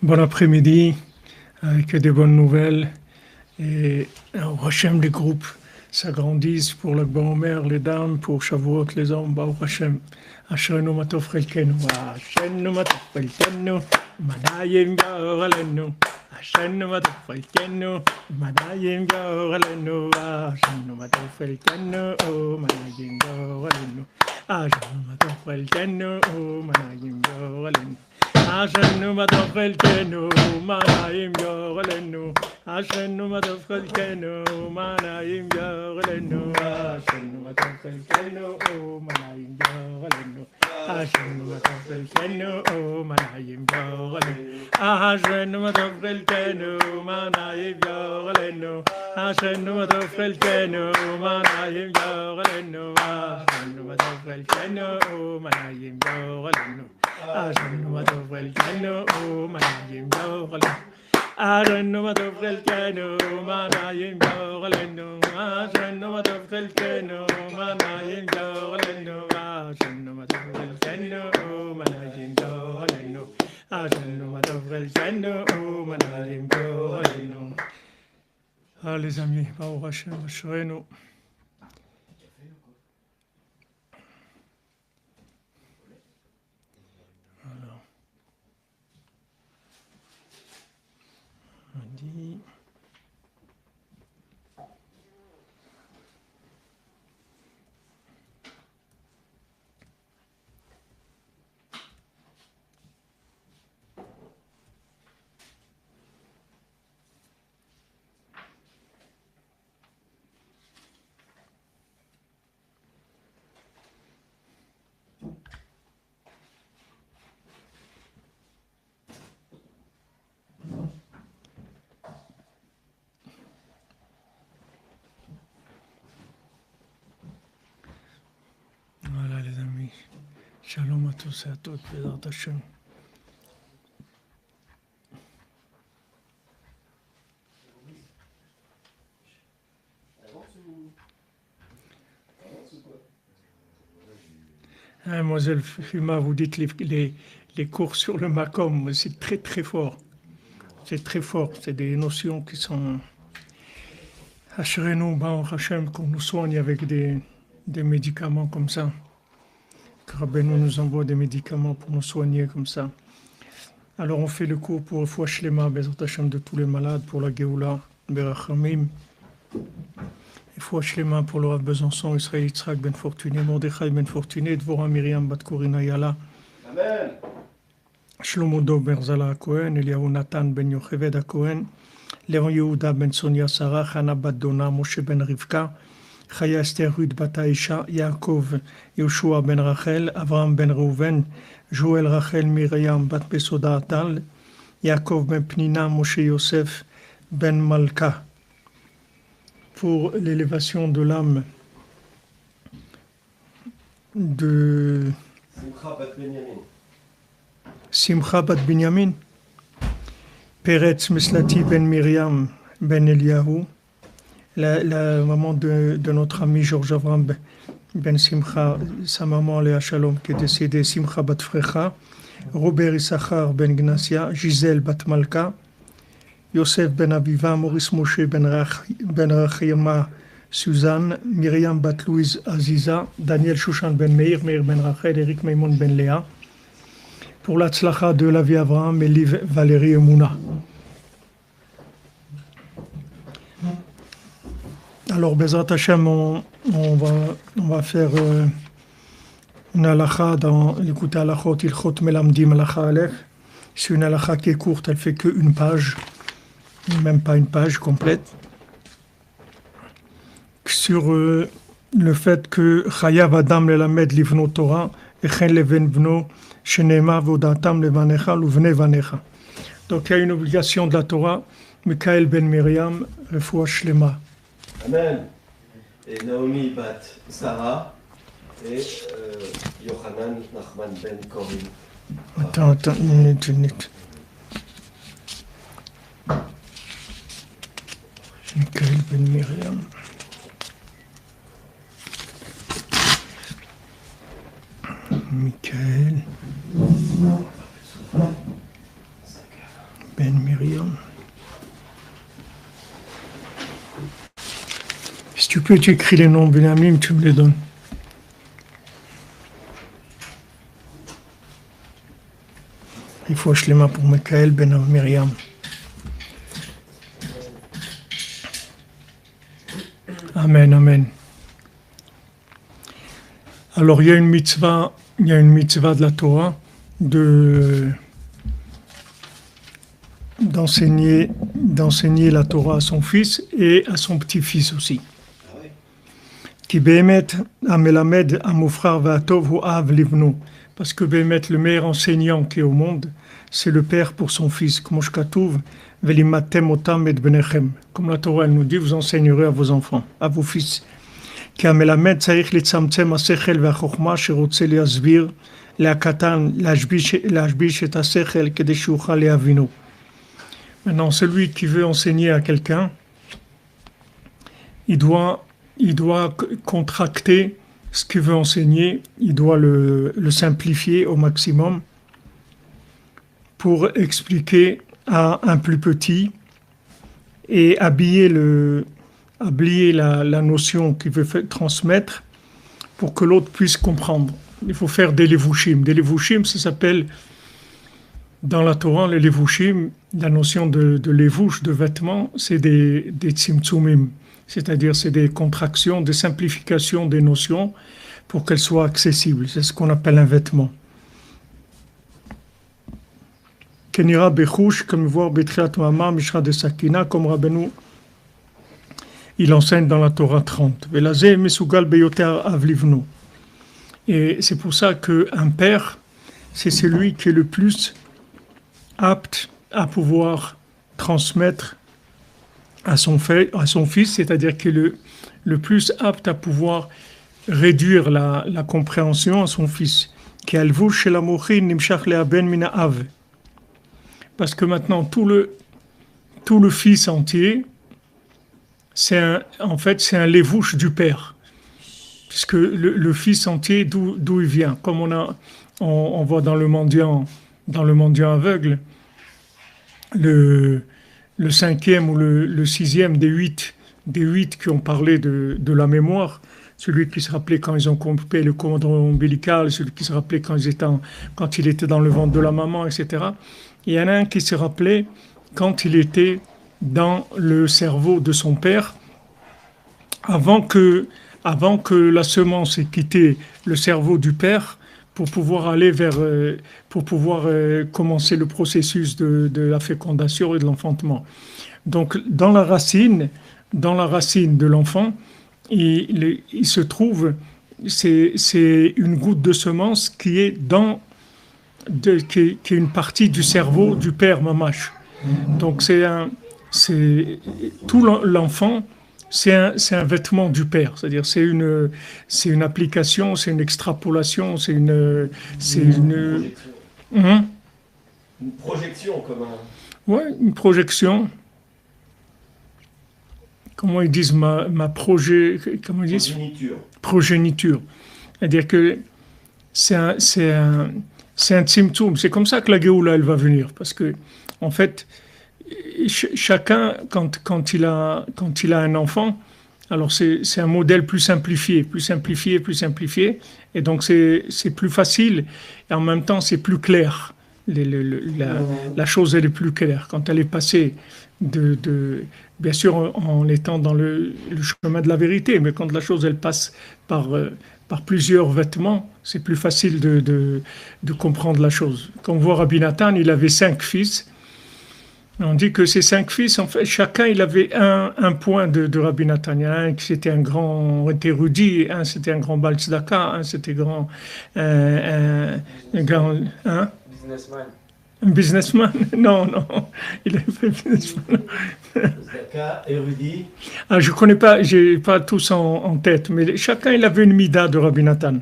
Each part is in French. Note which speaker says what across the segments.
Speaker 1: Bon après-midi, avec des bonnes nouvelles. Et Hachem, les groupes s'agrandissent pour l'Akba Omer, les dames, pour Shavuot, les hommes. Baruch Hashem. Ashrenu matov chelkenu, Ashrenu matov chelkenu, Manayim gorelenu. Ashrenu matov chelkenu, Manayim gorelenu. Ashrenu matov chelkenu, Manayim gorelenu. Ashrenu matov chelkenu, Manayim gorelenu. Ashenu matov chelkenu, manayim yorelenu. Ashenu matov chelkenu, manayim yorelenu. Ashenu matov chelkenu, manayim yorelenu. Ashenu matov chelkenu, manayim yorelenu. Ashenu matov chelkenu, manayim yorelenu. Ashenu matov chelkenu, manayim yorelenu. Ashenu matov chelkenu, manayim yorelenu. Ashenu matov chelkenu, manayim yorelenu. Ashenu matov chelkenu, manayim yorelenu. Ashenu matov chelkenu, manayim yorelenu. Ashenu matov chelkenu, manayim yorelenu. Ashenu matov chelkenu, manayim yorelenu. Ah les amis, Baruch Hashem, Ashrenu. Dit. Voilà les amis, shalom à tous et à toutes, Bezrat Hashem. Mademoiselle Fuma, vous dites les cours sur le Makom, c'est très très fort. C'est très fort, c'est des notions qui sont... Ashrenu, Baruch Hashem, qu'on nous soigne avec des médicaments comme ça. Que Rabbeinu nous envoie des médicaments pour nous soigner comme ça. Alors on fait le cours pour Refoua Shlema, Bezrat Hashem, de tous les malades, pour la Géoula, Berachamim. Refoua Shlema pour le Rav Besançon, Israël Yitzhak Ben Fortuné, Mordechai Ben Fortuné, Dvorah Miriam Bat Korina Yala.
Speaker 2: Amen.
Speaker 1: Shlomo Dov Ben Zala Cohen, Eliyahu Nathan Ben Yocheved Cohen, Léon Yehuda Ben Sonia Sarah, Hana Bat Dona, Moshe Ben Rivka, Chaya Esther Ruth Bat Aisha, Yaakov Yoshua Ben Rachel, Avraham Ben Reuven, Joël Rachel Miriam Bat Besoda Atal, Yaakov Ben Pnina, Moshe Yosef Ben Malka. Pour l'élévation de l'âme de
Speaker 2: Simcha Bat Benyamin.
Speaker 1: Simcha Bat Binyamin, Peretz Meslati Ben Miriam Ben Eliyahu, la maman de notre ami Georges Avram Ben Simcha, sa maman Léa Shalom qui est décédée, Simcha Bat Frecha, Robert Issachar Ben Gnasia, Gisèle Bat Malka, Yosef Ben Aviva, Maurice Moshe Ben Rachima, Suzanne, Myriam Bat Louise Aziza, Daniel Shushan Ben Meir, Meir Ben Rachel, Eric Maimon Ben Léa. Pour la tzlacha de la vie Avraham, Eliv Valérie et Mouna. Alors, Bezrat Hashem, on va faire une halakha dans l'écouter halachot, ilchot melamdim halakha aleph. C'est une halakha qui est courte, elle fait qu'une page, même pas une page complète. Sur le fait que Chayav Adam lelamed livno Torah, et chen leven bno, shenema vodatam levanecha, luvne vanecha. Donc il y a une obligation de la Torah, Mikael ben Miriam, Refoua Shlema.
Speaker 2: Amen. Et Naomi Bat Sarah et Yochanan Nachman Ben Korin.
Speaker 1: Attends, une minute. Mikael ben Miriam. Michael. Ben Miriam. Si tu peux, tu écris les noms Benjamin, tu me les donnes. Il faut Shlema pour Michael Ben Miriam. Amen, amen. Alors il y a une mitzvah de la Torah d'enseigner la Torah à son fils et à son petit-fils aussi. Qui bémet amelamed amufrar va'atov hu av livnu. Parce que bémet, le meilleur enseignant qui est au monde, c'est le père pour son fils. Comme la Torah elle nous dit, vous enseignerez à vos enfants, à vos fils. Parce Maintenant, celui qui veut enseigner à quelqu'un, il doit contracter ce qu'il veut enseigner, il doit le simplifier au maximum pour expliquer à un plus petit et habiller la notion qu'il veut transmettre pour que l'autre puisse comprendre. Il faut faire des levushim. Des levushim, ça s'appelle dans la Torah, les levushim, la notion de levush, de vêtements, c'est des tzimtzumim, c'est-à-dire c'est des contractions, des simplifications des notions pour qu'elles soient accessibles. C'est ce qu'on appelle un vêtement. Kenira Bechouch, comme voir Betriat Mama, Mishra de Sakina, comme Rabbeinu, il enseigne dans la Torah 30. Velazé Mesugal Beyoter Avlivnu. Et c'est pour ça qu'un père, c'est celui qui est le plus apte à pouvoir transmettre à son fils, c'est-à-dire qui est le plus apte à pouvoir réduire la compréhension à son fils. Parce que maintenant, tout le fils entier, c'est un lévouche du père. Puisque le fils entier, d'où il vient. Comme on voit dans le mendiant aveugle, le cinquième ou le sixième des huit qui ont parlé de la mémoire, celui qui se rappelait quand ils ont coupé le cordon ombilical, celui qui se rappelait quand il était dans le ventre de la maman, etc. Il y en a un qui se rappelait quand il était dans le cerveau de son père, avant que la semence ait quitté le cerveau du père, pour pouvoir commencer le processus de la fécondation et de l'enfantement. Donc, dans la racine de l'enfant, il se trouve, c'est une goutte de semence qui est qui est une partie du cerveau du père mamash. Donc, tout l'enfant. C'est un vêtement du père, c'est-à-dire c'est une application, c'est une extrapolation, c'est une
Speaker 2: projection comme un...
Speaker 1: Ouais, une projection. Comment ils disent progéniture. C'est-à-dire que c'est un tzimtzum. C'est comme ça que la Géoula elle va venir, parce que en fait chacun, quand il a un enfant, alors c'est un modèle plus simplifié, et donc c'est plus facile, et en même temps c'est plus clair. La chose elle est plus claire quand elle est passée bien sûr en étant dans le chemin de la vérité, mais quand la chose elle passe par plusieurs vêtements, c'est plus facile de comprendre la chose. Quand on voit Rabbi Nathan, il avait 5 fils. On dit que ces 5 fils, en fait, chacun il avait un point de Rabbi Nathan. Il y en a un qui c'était un grand érudit, un c'était un grand Baal Tzedaka, un c'était un businessman. Non, il avait fait businessman.
Speaker 2: Tzedaka, érudit.
Speaker 1: Je connais pas, j'ai pas tous en tête, mais chacun il avait une mida de Rabbi Nathan.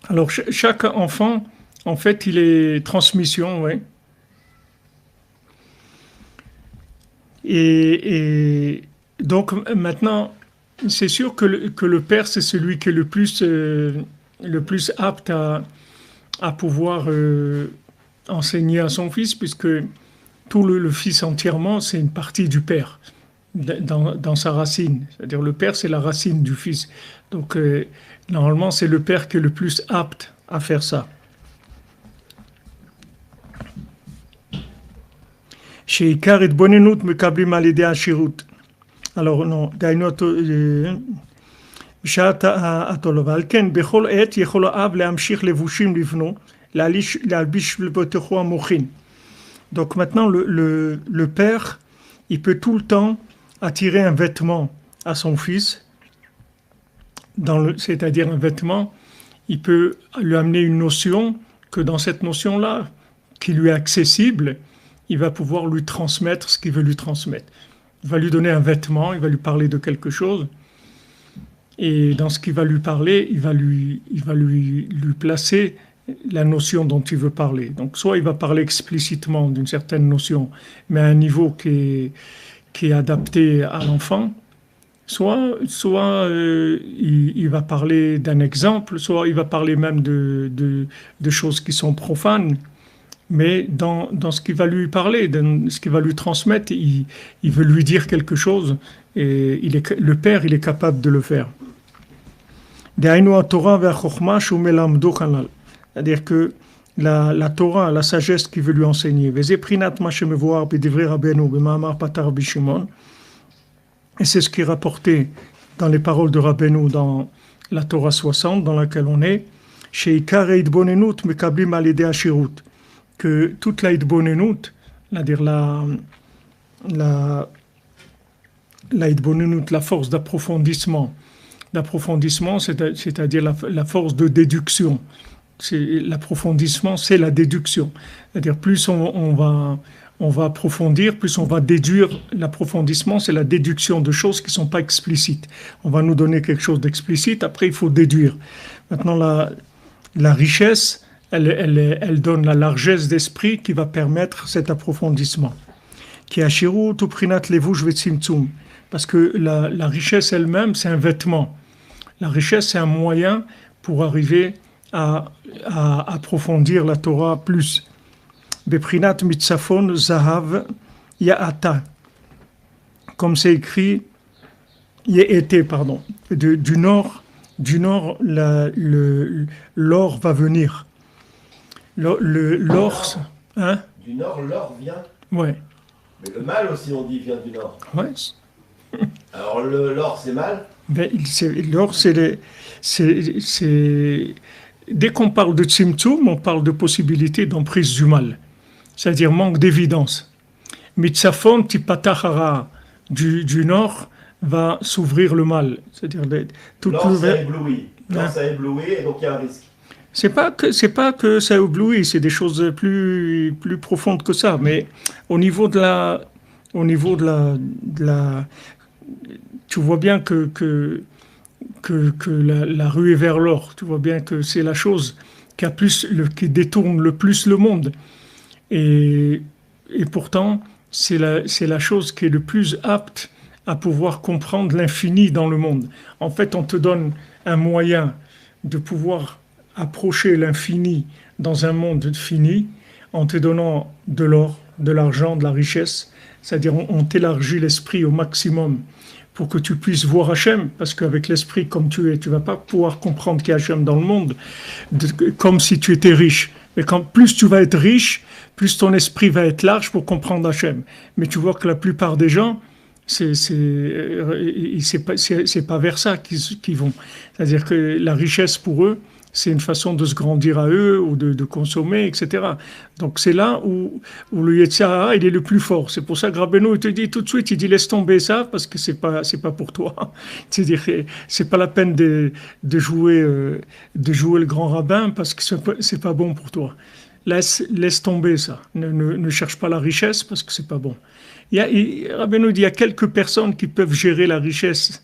Speaker 1: Alors chaque enfant, en fait, il est transmission, oui. Et donc maintenant, c'est sûr que le père, c'est celui qui est le plus apte à pouvoir enseigner à son fils, puisque tout le fils entièrement, c'est une partie du père, dans sa racine. C'est-à-dire le père, c'est la racine du fils. Donc, normalement, c'est le père qui est le plus apte à faire ça. שעיקר התבוננות מקבלים על ידי השירות. Alors, non, דהיינו, בשעת התולו, ועל כן, בכל עת יכול האב להמשיך לבושים לבנו, להלביש לבטחו המוחין. Donc maintenant, le père, il peut tout le temps attirer un vêtement à son fils, c'est-à-dire un vêtement, il peut lui amener une notion, que dans cette notion-là, qui lui est accessible, il va pouvoir lui transmettre ce qu'il veut lui transmettre. Il va lui donner un vêtement, il va lui parler de quelque chose, et dans ce qu'il va lui parler, il va lui placer la notion dont il veut parler. Donc soit il va parler explicitement d'une certaine notion, mais à un niveau qui est adapté à l'enfant, soit il va parler d'un exemple, soit il va parler même de choses qui sont profanes, mais dans ce qu'il va lui parler, dans ce qu'il va lui transmettre, il veut lui dire quelque chose, et le père, il est capable de le faire. C'est-à-dire que la Torah, la sagesse qu'il veut lui enseigner, et c'est ce qui est rapporté dans les paroles de Rabbeinu dans la Torah 60, dans laquelle on est, que toute la hitbonenut, c'est-à-dire la hitbonenut, la force d'approfondissement, c'est-à-dire la force de déduction. L'approfondissement, c'est la déduction. C'est-à-dire plus on va approfondir, plus on va déduire. L'approfondissement, c'est la déduction de choses qui ne sont pas explicites. On va nous donner quelque chose d'explicite, après il faut déduire. Maintenant, la richesse, elle donne la largesse d'esprit qui va permettre cet approfondissement. Parce que la richesse elle-même, c'est un vêtement. La richesse, c'est un moyen pour arriver à approfondir la Torah plus. Beprinat mitzafon zahav ya'ata. Comme c'est écrit, ya'ete, pardon. Du nord, l'or va venir. L'or, hein?
Speaker 2: Du nord, l'or vient.
Speaker 1: Ouais.
Speaker 2: Mais le mal aussi, on dit, vient du nord.
Speaker 1: Ouais.
Speaker 2: Alors l'or, c'est mal?
Speaker 1: Ben, l'or, dès qu'on parle de tzimtzum, on parle de possibilité d'emprise du mal, c'est-à-dire manque d'évidence. Mitzafon tipatachara, du nord va s'ouvrir le mal, c'est-à-dire
Speaker 2: l'or, ça éblouit. L'or, ça éblouit, et donc il y a un risque.
Speaker 1: C'est pas que ça éblouit, c'est des choses plus profondes que ça. Mais au niveau de la, tu vois bien que la ruée vers l'or, tu vois bien que c'est la chose qui détourne le plus le monde. Et pourtant, c'est la chose qui est le plus apte à pouvoir comprendre l'infini dans le monde. En fait, on te donne un moyen de pouvoir approcher l'infini dans un monde fini en te donnant de l'or, de l'argent, de la richesse. C'est-à-dire on t'élargit l'esprit au maximum pour que tu puisses voir Hachem, parce qu'avec l'esprit comme tu es, tu ne vas pas pouvoir comprendre qu'il y a Hachem dans le monde comme si tu étais riche. Mais plus tu vas être riche, plus ton esprit va être large pour comprendre Hachem. Mais tu vois que la plupart des gens, c'est pas vers ça qu'ils vont. C'est-à-dire que la richesse pour eux, c'est une façon de se grandir à eux ou de consommer, etc. Donc c'est là où le Yetzer Hara, il est le plus fort. C'est pour ça que Rabbeinu il te dit tout de suite, il dit laisse tomber ça parce que c'est pas pour toi. C'est-à-dire c'est pas la peine de jouer le grand rabbin parce que c'est pas bon pour toi. Laisse tomber ça. Ne cherche pas la richesse parce que c'est pas bon. Rabbeinu dit il y a quelques personnes qui peuvent gérer la richesse.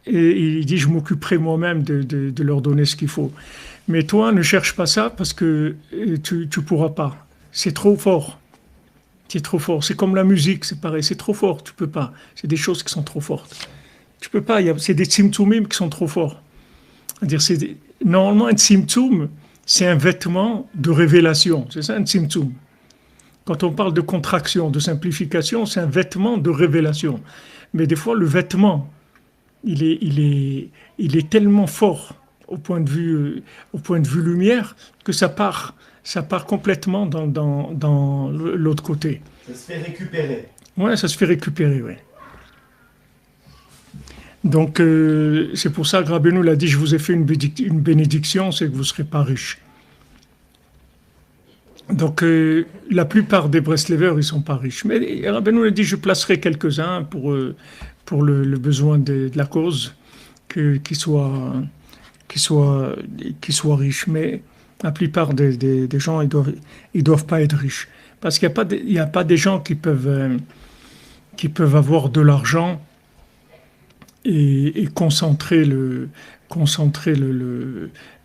Speaker 1: Et il dit, je m'occuperai moi-même de leur donner ce qu'il faut. Mais toi, ne cherche pas ça parce que tu pourras pas. C'est trop fort. C'est trop fort. C'est comme la musique, c'est pareil. C'est trop fort, tu peux pas. C'est des choses qui sont trop fortes. Tu peux pas. C'est des tzimtzumim qui sont trop forts. C'est-à-dire, normalement, un tzimtzum, c'est un vêtement de révélation. C'est ça un tzimtzum. Quand on parle de contraction, de simplification, c'est un vêtement de révélation. Mais des fois, le vêtement, il est tellement fort au point de vue lumière que ça part complètement dans l'autre côté.
Speaker 2: Ça se fait récupérer.
Speaker 1: Ouais, ça se fait récupérer, oui. Donc, c'est pour ça que Rabbeinu l'a dit, je vous ai fait une bénédiction, c'est que vous ne serez pas riche. Donc, la plupart des Breslevers, ils ne sont pas riches. Mais Rabbeinu l'a dit, je placerai quelques-uns pour le besoin de la cause, qui soient riches. Mais la plupart des gens, ils doivent pas être riches. Parce qu'il n'y a pas des gens qui peuvent avoir de l'argent et concentrer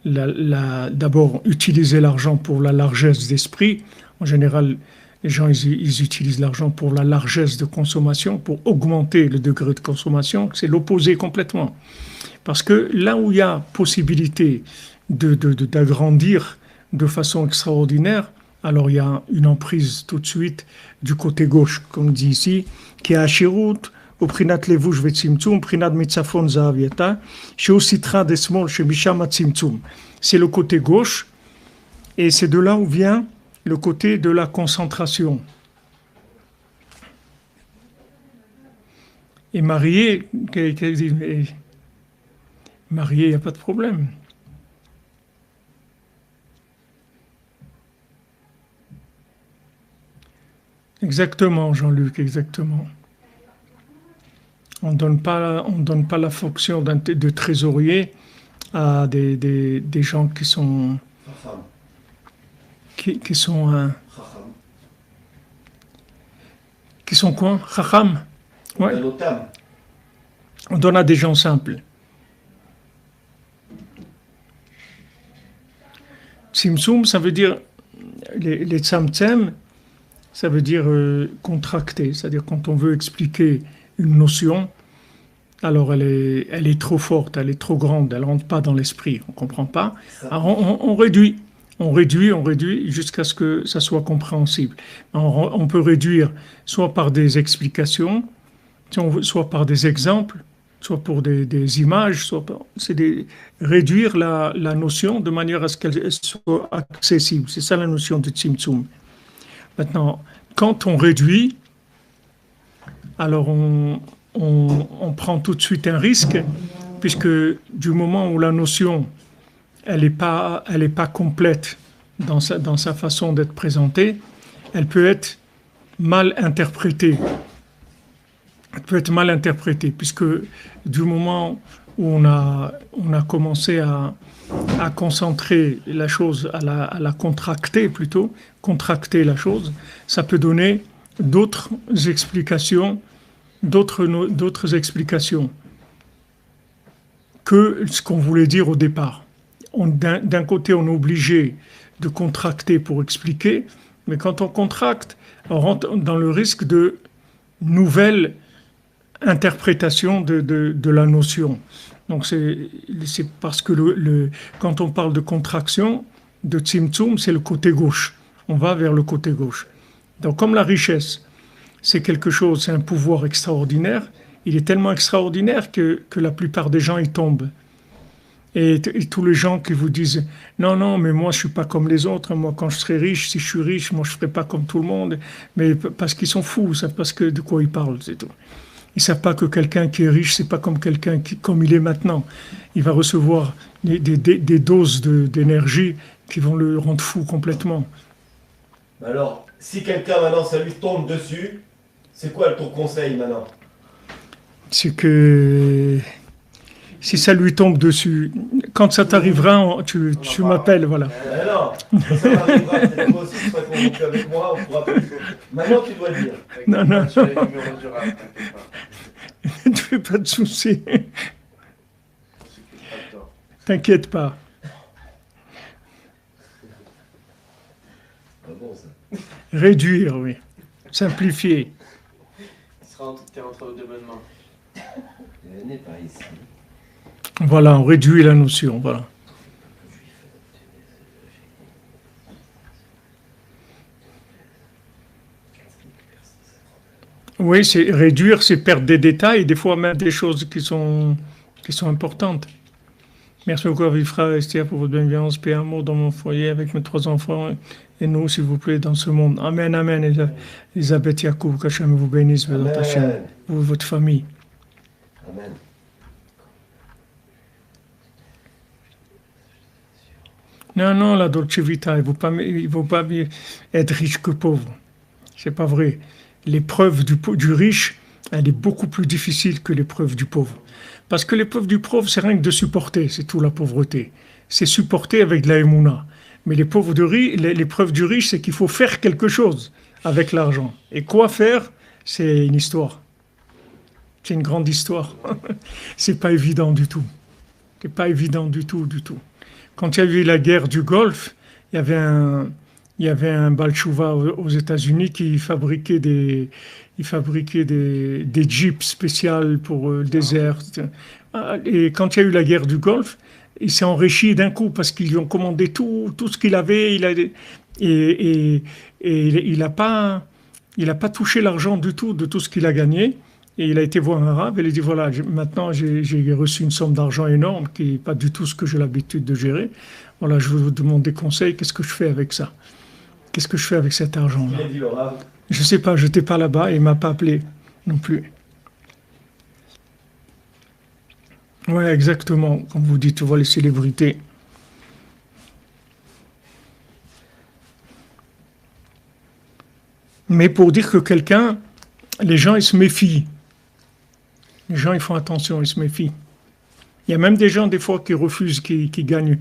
Speaker 1: d'abord utiliser l'argent pour la largesse d'esprit. En général, les gens ils utilisent l'argent pour la largesse de consommation, pour augmenter le degré de consommation. C'est l'opposé complètement. Parce que là où il y a possibilité d'agrandir de façon extraordinaire, alors il y a une emprise tout de suite du côté gauche, comme dit ici, qui est à Shirut, au Prinat Levush Vetzimtzum, Prinat Mitzafon Zahaviata, chez Ositra Desmol, chez Mishama Tzimtzum. C'est le côté gauche, et c'est de là où vient le côté de la concentration. Et marié, il n'y a pas de problème. Exactement, Jean-Luc, exactement. On ne donne pas la fonction de trésorier à des gens qui sont quoi? Chacham. Ouais. On donne à des gens simples. Tzimtzum, ça veut dire les tzamtzem, ça veut dire contracter, c'est-à-dire quand on veut expliquer une notion, alors elle est trop forte, elle est trop grande, elle ne rentre pas dans l'esprit, on ne comprend pas. Alors on réduit jusqu'à ce que ça soit compréhensible. On peut réduire soit par des explications, soit par des exemples, soit pour des images, réduire la notion de manière à ce qu'elle soit accessible. C'est ça la notion de Tzimtzum. Maintenant, quand on réduit, alors on prend tout de suite un risque, puisque du moment où la notion elle n'est pas complète dans sa façon d'être présentée, elle peut être mal interprétée. Elle peut être mal interprétée, puisque du moment où on a commencé à concentrer la chose, à la contracter plutôt, contracter la chose, ça peut donner d'autres explications que ce qu'on voulait dire au départ. D'un côté, on est obligé de contracter pour expliquer, mais quand on contracte, on rentre dans le risque de nouvelles interprétations de la notion. Donc c'est parce que quand on parle de contraction, de tzimtzum, c'est le côté gauche. On va vers le côté gauche. Donc comme la richesse, c'est quelque chose, c'est un pouvoir extraordinaire, il est tellement extraordinaire que la plupart des gens y tombent. Et tous les gens qui vous disent « Non, mais moi je suis pas comme les autres, moi quand je serai riche, si je suis riche, moi je ferai pas comme tout le monde. » Mais parce qu'ils sont fous, ils savent pas de quoi ils parlent, c'est tout. Ils savent pas que quelqu'un qui est riche, c'est pas comme quelqu'un comme il est maintenant. Il va recevoir des doses d'énergie qui vont le rendre fou complètement.
Speaker 2: Alors, si quelqu'un maintenant ça lui tombe dessus, c'est quoi ton conseil maintenant?
Speaker 1: C'est que si ça lui tombe dessus, quand ça t'arrivera, tu m'appelles, voilà.
Speaker 2: Non, ça m'arrivera, peut-être toi aussi tu seras convaincu avec moi, on pourra plus. Maintenant tu dois le dire.
Speaker 1: Non. Ne fais pas de soucis. T'inquiète pas. Réduire, oui. Simplifier.
Speaker 3: T'es entre deux bonnes mains.
Speaker 2: Venez par ici.
Speaker 1: Voilà, on réduit la notion, voilà. Oui, c'est réduire, c'est perdre des détails, des fois même des choses qui sont importantes. Merci beaucoup, Vifra Estia, pour votre bienveillance. Paix et amour dans mon foyer avec mes 3 enfants et nous, s'il vous plaît, dans ce monde. Amen, amen. Elisabeth Yacoub, qu'Hachem vous bénisse, Bézat Hachem,
Speaker 2: Amen.
Speaker 1: vous et votre famille.
Speaker 2: Amen.
Speaker 1: Non, non, la Dolce Vita, il vaut pas mieux être riche que pauvre. C'est pas vrai. L'épreuve du riche, elle est beaucoup plus difficile que l'épreuve du pauvre. Parce que l'épreuve du pauvre, c'est rien que de supporter, c'est tout la pauvreté. C'est supporter avec de la émouna. Mais l'épreuve du riche, c'est qu'il faut faire quelque chose avec l'argent. Et quoi faire? C'est une histoire. C'est une grande histoire. C'est pas évident du tout. C'est pas évident du tout, du tout. Quand il y a eu la guerre du Golfe, il y avait un Baal Tshuva aux États-Unis qui fabriquait des jeeps spéciaux pour le désert. Et quand il y a eu la guerre du Golfe, il s'est enrichi d'un coup parce qu'ils lui ont commandé tout ce qu'il avait. Et il a pas touché l'argent du tout de tout ce qu'il a gagné. Et il a été voir un arabe et il a dit voilà, maintenant j'ai reçu une somme d'argent énorme qui n'est pas du tout ce que j'ai l'habitude de gérer. Voilà, je vous demande des conseils, qu'est-ce que je fais avec ça? Qu'est-ce que je fais avec cet argent-là?
Speaker 2: Il a dit le Rav.
Speaker 1: Je sais pas, je n'étais pas là-bas et il m'a pas appelé non plus. Ouais, exactement, comme vous dites, tu vois les célébrités. Mais pour dire que quelqu'un, les gens, ils se méfient. Les gens, ils font attention, ils se méfient. Il y a même des gens, des fois, qui refusent, qui gagnent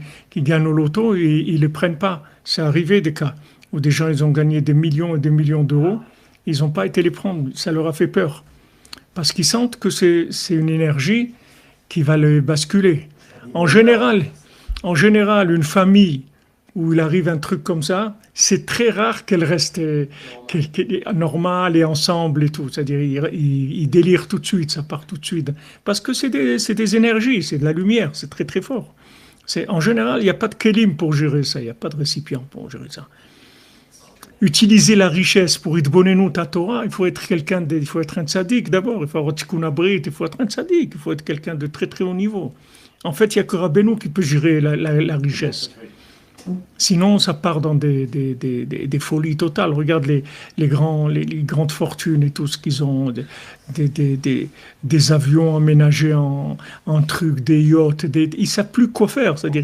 Speaker 1: au loto et ils ne les prennent pas. C'est arrivé des cas où des gens, ils ont gagné des millions et des millions d'euros. Ils n'ont pas été les prendre. Ça leur a fait peur. Parce qu'ils sentent que c'est une énergie qui va les basculer. En général, une famille où il arrive un truc comme ça, c'est très rare qu'elle reste normale et ensemble et tout. C'est-à-dire, ils délirent tout de suite, ça part tout de suite. Parce que c'est des énergies, c'est de la lumière, c'est très très fort. En général, il n'y a pas de kelim pour gérer ça, il n'y a pas de récipient pour gérer ça. Utiliser la richesse pour idbonenu ta Torah, il faut être il faut être un tzaddik d'abord, il faut avoir tikkun abrit, il faut être un tzaddik, il faut être quelqu'un de très très haut niveau. En fait, il n'y a que Rabbeinu qui peut gérer la richesse. Sinon, ça part dans des folies totales. Regarde les grandes fortunes et tout ce qu'ils ont, des avions aménagés en trucs, des yachts. Ils ne savent plus quoi faire. C'est-à-dire,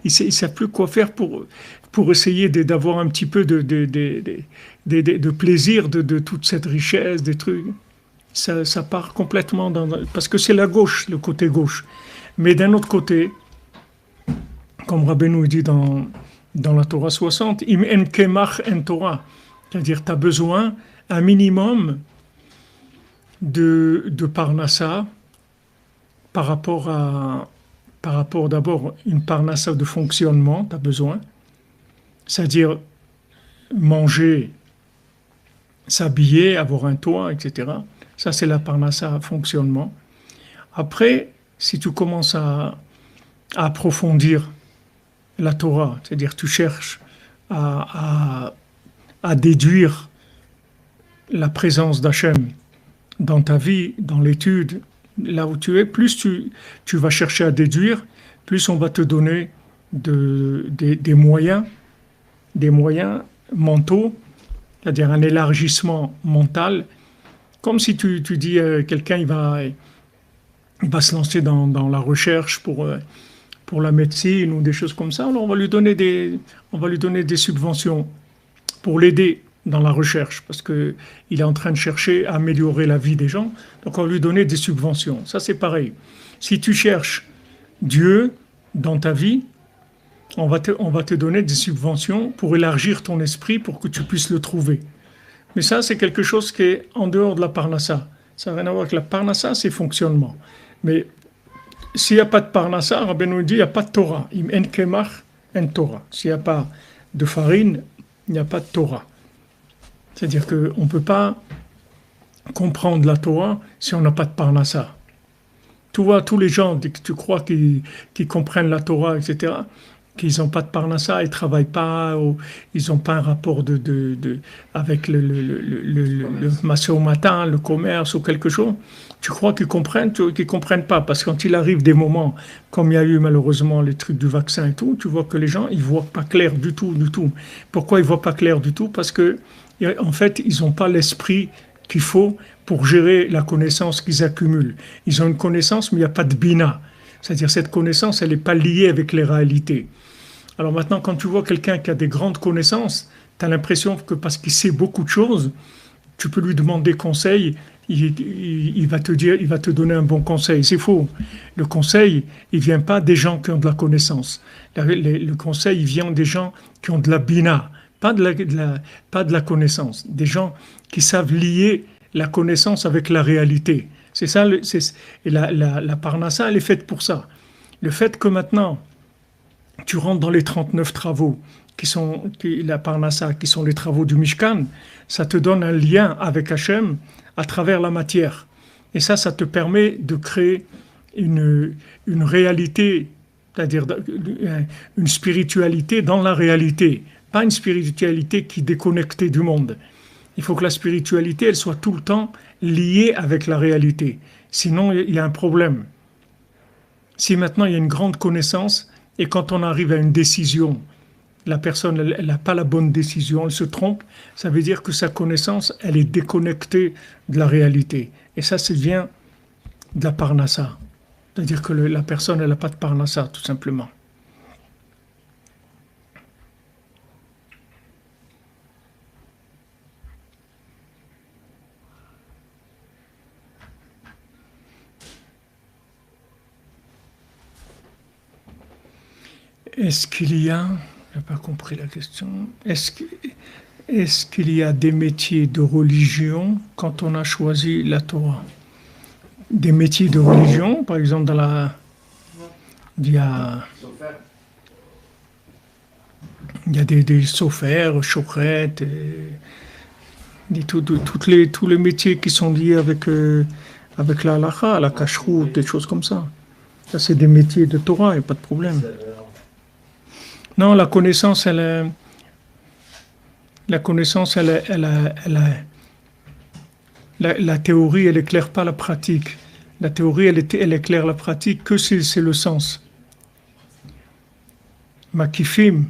Speaker 1: ils savent plus quoi faire pour essayer d'avoir un petit peu de plaisir de toute cette richesse, des trucs. Ça part complètement parce que c'est la gauche, le côté gauche. Mais d'un autre côté, comme Rabbeinu dit dans la Torah 60, im en kemach en Torah, c'est-à-dire tu as besoin un minimum de parnassa par rapport d'abord une parnassa de fonctionnement, tu as besoin, c'est-à-dire manger, s'habiller, avoir un toit, etc. Ça c'est la parnassa fonctionnement. Après, si tu commences à approfondir la Torah, c'est-à-dire tu cherches à déduire la présence d'Hachem dans ta vie, dans l'étude, là où tu es, plus tu vas chercher à déduire, plus on va te donner des moyens mentaux, c'est-à-dire un élargissement mental, comme si tu dis quelqu'un il va se lancer dans la recherche pour la médecine ou des choses comme ça, alors on va lui donner des subventions pour l'aider dans la recherche, parce qu'il est en train de chercher à améliorer la vie des gens, donc on va lui donner des subventions. Ça c'est pareil. Si tu cherches Dieu dans ta vie, on va te donner des subventions pour élargir ton esprit, pour que tu puisses le trouver. Mais ça c'est quelque chose qui est en dehors de la parnassa. Ça n'a rien à voir avec la parnassa, c'est fonctionnement. Mais s'il n'y a pas de parnassa, Rabbeinu dit, il n'y a pas de Torah. Im en kemach, en Torah. S'il n'y a pas de farine, il n'y a pas de Torah. C'est-à-dire qu'on ne peut pas comprendre la Torah si on n'a pas de parnassa. Tu vois, tous les gens que tu crois qui comprennent la Torah, etc., qu'ils n'ont pas de parnassa, ils travaillent pas, ou ils n'ont pas un rapport avec le marché au matin, le commerce ou quelque chose. Tu crois qu'ils comprennent pas, parce que quand il arrive des moments, comme il y a eu malheureusement les trucs du vaccin et tout, tu vois que les gens, ils voient pas clair du tout, du tout. Pourquoi ils voient pas clair du tout? Parce que, en fait, ils n'ont pas l'esprit qu'il faut pour gérer la connaissance qu'ils accumulent. Ils ont une connaissance, mais il n'y a pas de bina. C'est-à-dire cette connaissance, elle n'est pas liée avec les réalités. Alors maintenant, quand tu vois quelqu'un qui a des grandes connaissances, tu as l'impression que parce qu'il sait beaucoup de choses, tu peux lui demander conseil, il va te dire, il va te donner un bon conseil. C'est faux. Le conseil, il vient pas des gens qui ont de la connaissance. Le conseil, il vient des gens qui ont de la bina, pas de la connaissance. Des gens qui savent lier la connaissance avec la réalité. C'est ça. Et la parnassa, elle est faite pour ça. Le fait que maintenant, tu rentres dans les 39 travaux la parnassa, qui sont les travaux du Mishkan, ça te donne un lien avec Hachem à travers la matière. Et ça te permet de créer une réalité, c'est-à-dire une spiritualité dans la réalité, pas une spiritualité qui est déconnectée du monde. Il faut que la spiritualité, elle soit tout le temps liée avec la réalité. Sinon, il y a un problème. Si maintenant il y a une grande connaissance, et quand on arrive à une décision, la personne, elle n'a pas la bonne décision, elle se trompe, ça veut dire que sa connaissance, elle est déconnectée de la réalité. Et ça vient de la parnassa. C'est-à-dire que la personne, elle n'a pas de parnassa, tout simplement. Est-ce qu'il y a, je n'ai pas compris la question, est-ce qu'il y a des métiers de religion quand on a choisi la Torah? Des métiers de religion, par exemple il y a des sophères, chocherettes, tous les métiers qui sont liés avec la halakha, la kashrut, des choses comme ça. Ça, c'est des métiers de Torah, il n'y a pas de problème. Non, la connaissance, la théorie, elle éclaire pas la pratique. La théorie, elle éclaire la pratique que si c'est le sens. Makifim,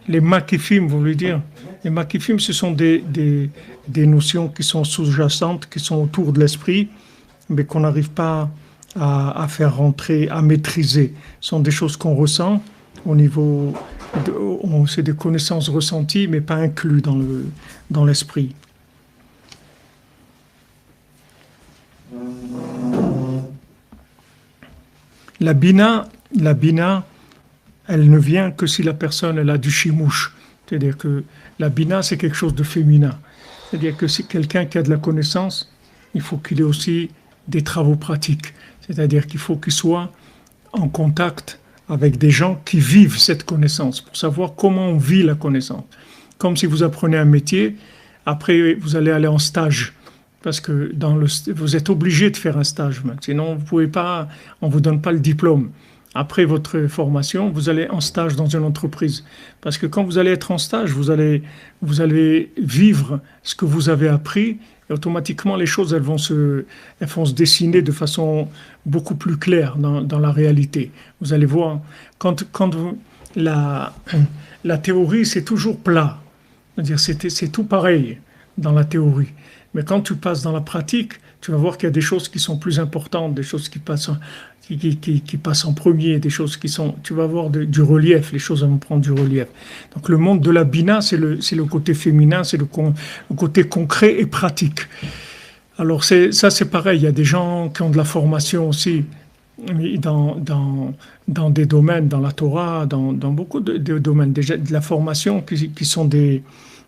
Speaker 1: les makifim, vous voulez dire, les makifim, ce sont des notions qui sont sous-jacentes, qui sont autour de l'esprit, mais qu'on n'arrive pas à faire rentrer, à maîtriser. Ce sont des choses qu'on ressent. Au niveau, c'est des connaissances ressenties, mais pas inclus dans l'esprit. La bina, elle ne vient que si la personne elle a du chimouche. C'est-à-dire que la bina, c'est quelque chose de féminin. C'est-à-dire que si quelqu'un qui a de la connaissance, il faut qu'il ait aussi des travaux pratiques. C'est-à-dire qu'il faut qu'il soit en contact avec des gens qui vivent cette connaissance, pour savoir comment on vit la connaissance. Comme si vous apprenez un métier, après vous allez aller en stage, parce que vous êtes obligé de faire un stage, sinon vous pouvez pas, on vous donne pas le diplôme. Après votre formation, vous allez en stage dans une entreprise, parce que quand vous allez être en stage, vous allez vivre ce que vous avez appris. Et automatiquement, les choses elles vont se dessiner de façon beaucoup plus claire dans la réalité. Vous allez voir, quand la théorie, c'est toujours plat. C'est-à-dire, c'est tout pareil dans la théorie. Mais quand tu passes dans la pratique, tu vas voir qu'il y a des choses qui sont plus importantes, des choses qui passent en premier, des choses qui sont... Tu vas voir du relief, les choses vont prendre du relief. Donc le monde de la bina, c'est le côté féminin, c'est le côté concret et pratique. Alors ça c'est pareil, il y a des gens qui ont de la formation aussi dans des domaines, dans la Torah, dans beaucoup de domaines, déjà de la formation qui sont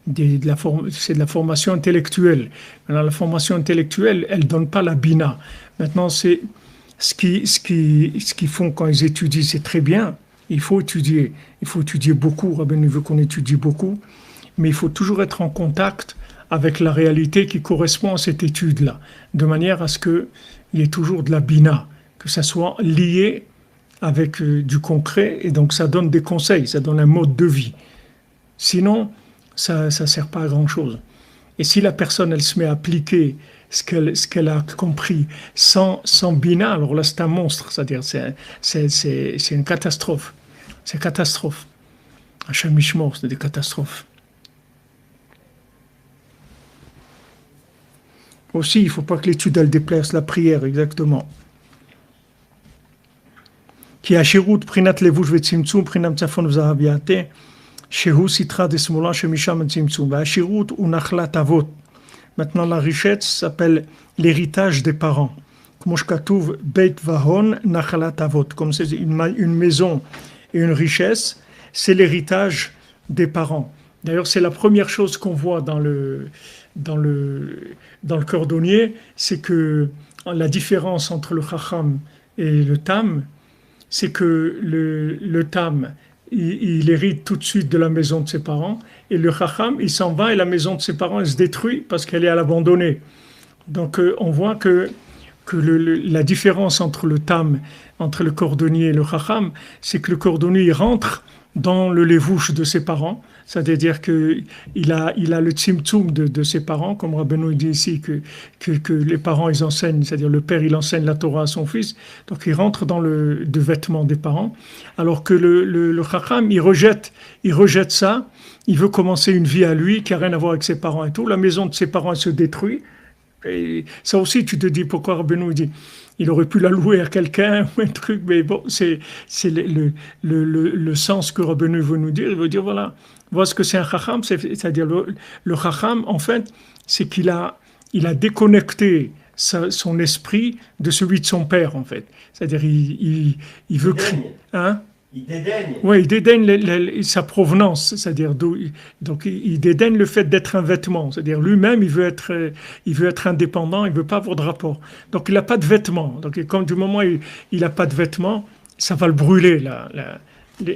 Speaker 1: c'est de la formation intellectuelle. Maintenant, la formation intellectuelle, elle ne donne pas la bina. Maintenant, c'est ce qu'ils font quand ils étudient, c'est très bien. Il faut étudier beaucoup. Rabbeinu veut qu'on étudie beaucoup, mais il faut toujours être en contact avec la réalité qui correspond à cette étude-là, de manière à ce qu'il y ait toujours de la bina, que ça soit lié avec du concret, et donc ça donne des conseils, ça donne un mode de vie. Sinon, ça ne sert pas à grand-chose. Et si la personne, elle se met à appliquer ce qu'elle a compris sans bina, alors là, c'est un monstre, c'est-à-dire c'est une catastrophe. C'est une catastrophe. Hachem Mishmor, c'est des catastrophes. Aussi, il ne faut pas que l'étude, elle déplace la prière, exactement. Qui a shirut prinat levush vetzimtzum prinam tzafon v'zahaviate shehu sitra de smola shemisham tzimtzum v'ashirut unachlat avot. Maintenant, la richesse s'appelle l'héritage des parents. Comme je katouv beit vahon nachlat avot. Comme c'est une maison et une richesse, c'est l'héritage des parents. D'ailleurs, c'est la première chose qu'on voit dans le cordonnier, c'est que la différence entre le chacham et le tam, c'est que le tam, il hérite tout de suite de la maison de ses parents, et le chacham, il s'en va et la maison de ses parents, elle se détruit parce qu'elle est à l'abandonner. Donc on voit que la différence entre le tam, entre le cordonnier et le chacham, c'est que le cordonnier, il rentre dans le levouche de ses parents, c'est-à-dire qu'il a le tzimtzum de ses parents, comme Rabbeinu dit ici, que les parents ils enseignent, c'est-à-dire le père il enseigne la Torah à son fils, donc il rentre dans le vêtement des parents, alors que le chacham il rejette ça, il veut commencer une vie à lui qui n'a rien à voir avec ses parents et tout, la maison de ses parents elle se détruit, et ça aussi tu te dis pourquoi Rabbeinu dit il aurait pu la louer à quelqu'un ou un truc, mais bon, c'est le sens que Rabbeinu veut nous dire. Il veut dire, voilà ce que c'est un chacham, c'est-à-dire le chacham, en fait, c'est qu'il a déconnecté son esprit de celui de son père, en fait. C'est-à-dire, il veut créer... Hein?
Speaker 2: Il dédaigne.
Speaker 1: Oui, il dédaigne sa provenance, c'est-à-dire donc il dédaigne le fait d'être un vêtement, c'est-à-dire lui-même il veut être indépendant, il veut pas avoir de rapport. Donc il n'a pas de vêtements. Donc comme du moment où il n'a pas de vêtements, ça va le brûler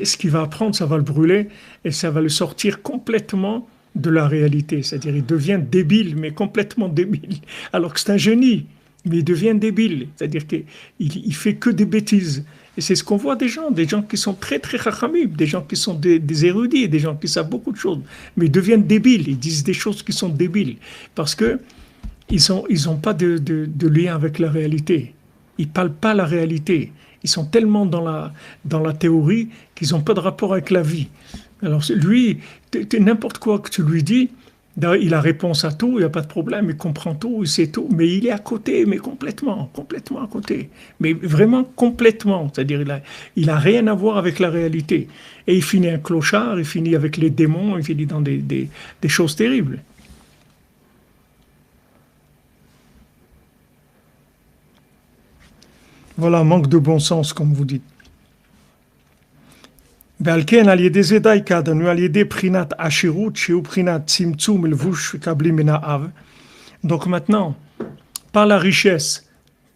Speaker 1: ce qu'il va apprendre, ça va le brûler et ça va le sortir complètement de la réalité. C'est-à-dire il devient débile, mais complètement débile, alors que c'est un génie, mais il devient débile. C'est-à-dire qu'il fait que des bêtises. Et c'est ce qu'on voit des gens qui sont très très chachamim, des gens qui sont des érudits, des gens qui savent beaucoup de choses, mais ils deviennent débiles, ils disent des choses qui sont débiles, parce que ils ont pas de lien avec la réalité, ils parlent pas la réalité, ils sont tellement dans la théorie qu'ils n'ont pas de rapport avec la vie. Alors lui, n'importe quoi que tu lui dis, il a réponse à tout, il n'y a pas de problème, il comprend tout, il sait tout, mais il est à côté, mais complètement à côté. Mais vraiment complètement, c'est-à-dire il a rien à voir avec la réalité. Et il finit un clochard, il finit avec les démons, il finit dans des choses terribles. Voilà, manque de bon sens, comme vous dites. Donc maintenant, par la richesse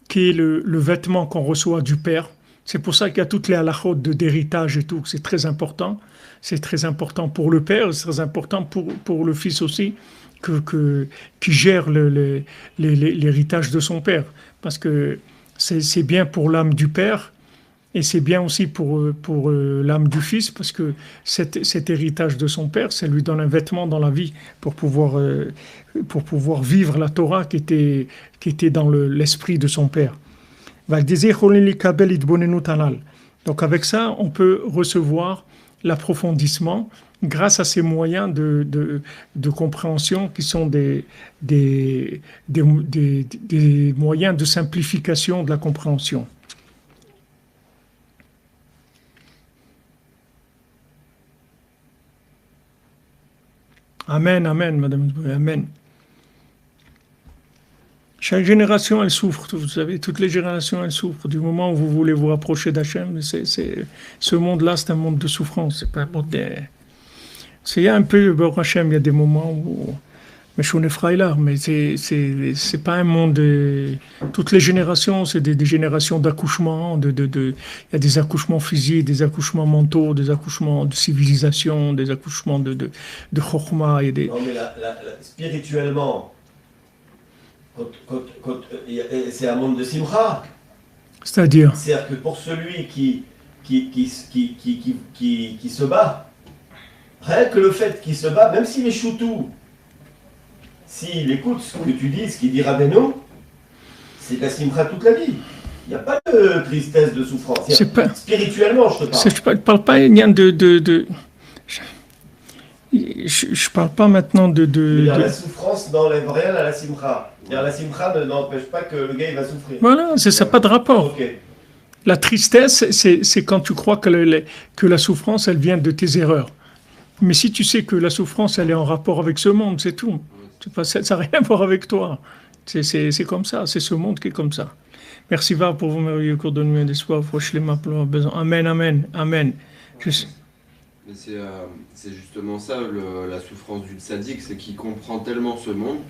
Speaker 1: qui est le vêtement qu'on reçoit du père, c'est pour ça qu'il y a toutes les halachot d'héritage et tout, c'est très important. C'est très important pour le père, c'est très important pour le fils aussi, qui gère l'héritage de son père. Parce que c'est bien pour l'âme du père, et c'est bien aussi pour l'âme du fils, parce que cet héritage de son père, ça lui donne un vêtement dans la vie pour pouvoir vivre la Torah qui était dans l'esprit de son père. Donc avec ça, on peut recevoir l'approfondissement grâce à ces moyens de compréhension qui sont des moyens de simplification de la compréhension. Amen, amen, madame, amen. Chaque génération, elle souffre, vous savez, toutes les générations, elles souffrent. Du moment où vous voulez vous rapprocher d'Hachem, ce monde-là, c'est un monde de souffrance, c'est pas un monde de... Il y a un peu, Hachem, il y a des moments où... Mais je suis là, mais c'est pas un monde... Toutes les générations, c'est des générations d'accouchements, il y a des accouchements physiques, des accouchements mentaux, des accouchements de civilisation, des accouchements de chokhmah. Et des...
Speaker 2: Non, mais spirituellement, c'est un monde de simcha.
Speaker 1: C'est-à-dire
Speaker 2: C'est-à-dire que pour celui qui qui se bat. Rien que le fait qu'il se bat, même s'il est choutou, s'il écoute ce que tu dis, ce qu'il dit Rabbeinu, c'est la simcha toute la vie. Il n'y a pas de tristesse, de souffrance. Spirituellement, je te parle.
Speaker 1: Je ne parle pas je parle pas maintenant
Speaker 2: La souffrance n'enlève rien à la simcha. La simcha n'empêche pas que le gars il va souffrir.
Speaker 1: Voilà, ça n'a pas de rapport.
Speaker 2: Okay.
Speaker 1: La tristesse, c'est quand tu crois que la souffrance, elle vient de tes erreurs. Mais si tu sais que la souffrance, elle est en rapport avec ce monde, c'est tout. Ça n'a rien à voir avec toi. C'est comme ça, c'est ce monde qui est comme ça. Merci Va pour vos merveilleux cours de nuit d'espoir. Amen, amen, amen.
Speaker 4: Mais c'est justement ça, la souffrance du tzaddik, c'est qu'il comprend tellement ce monde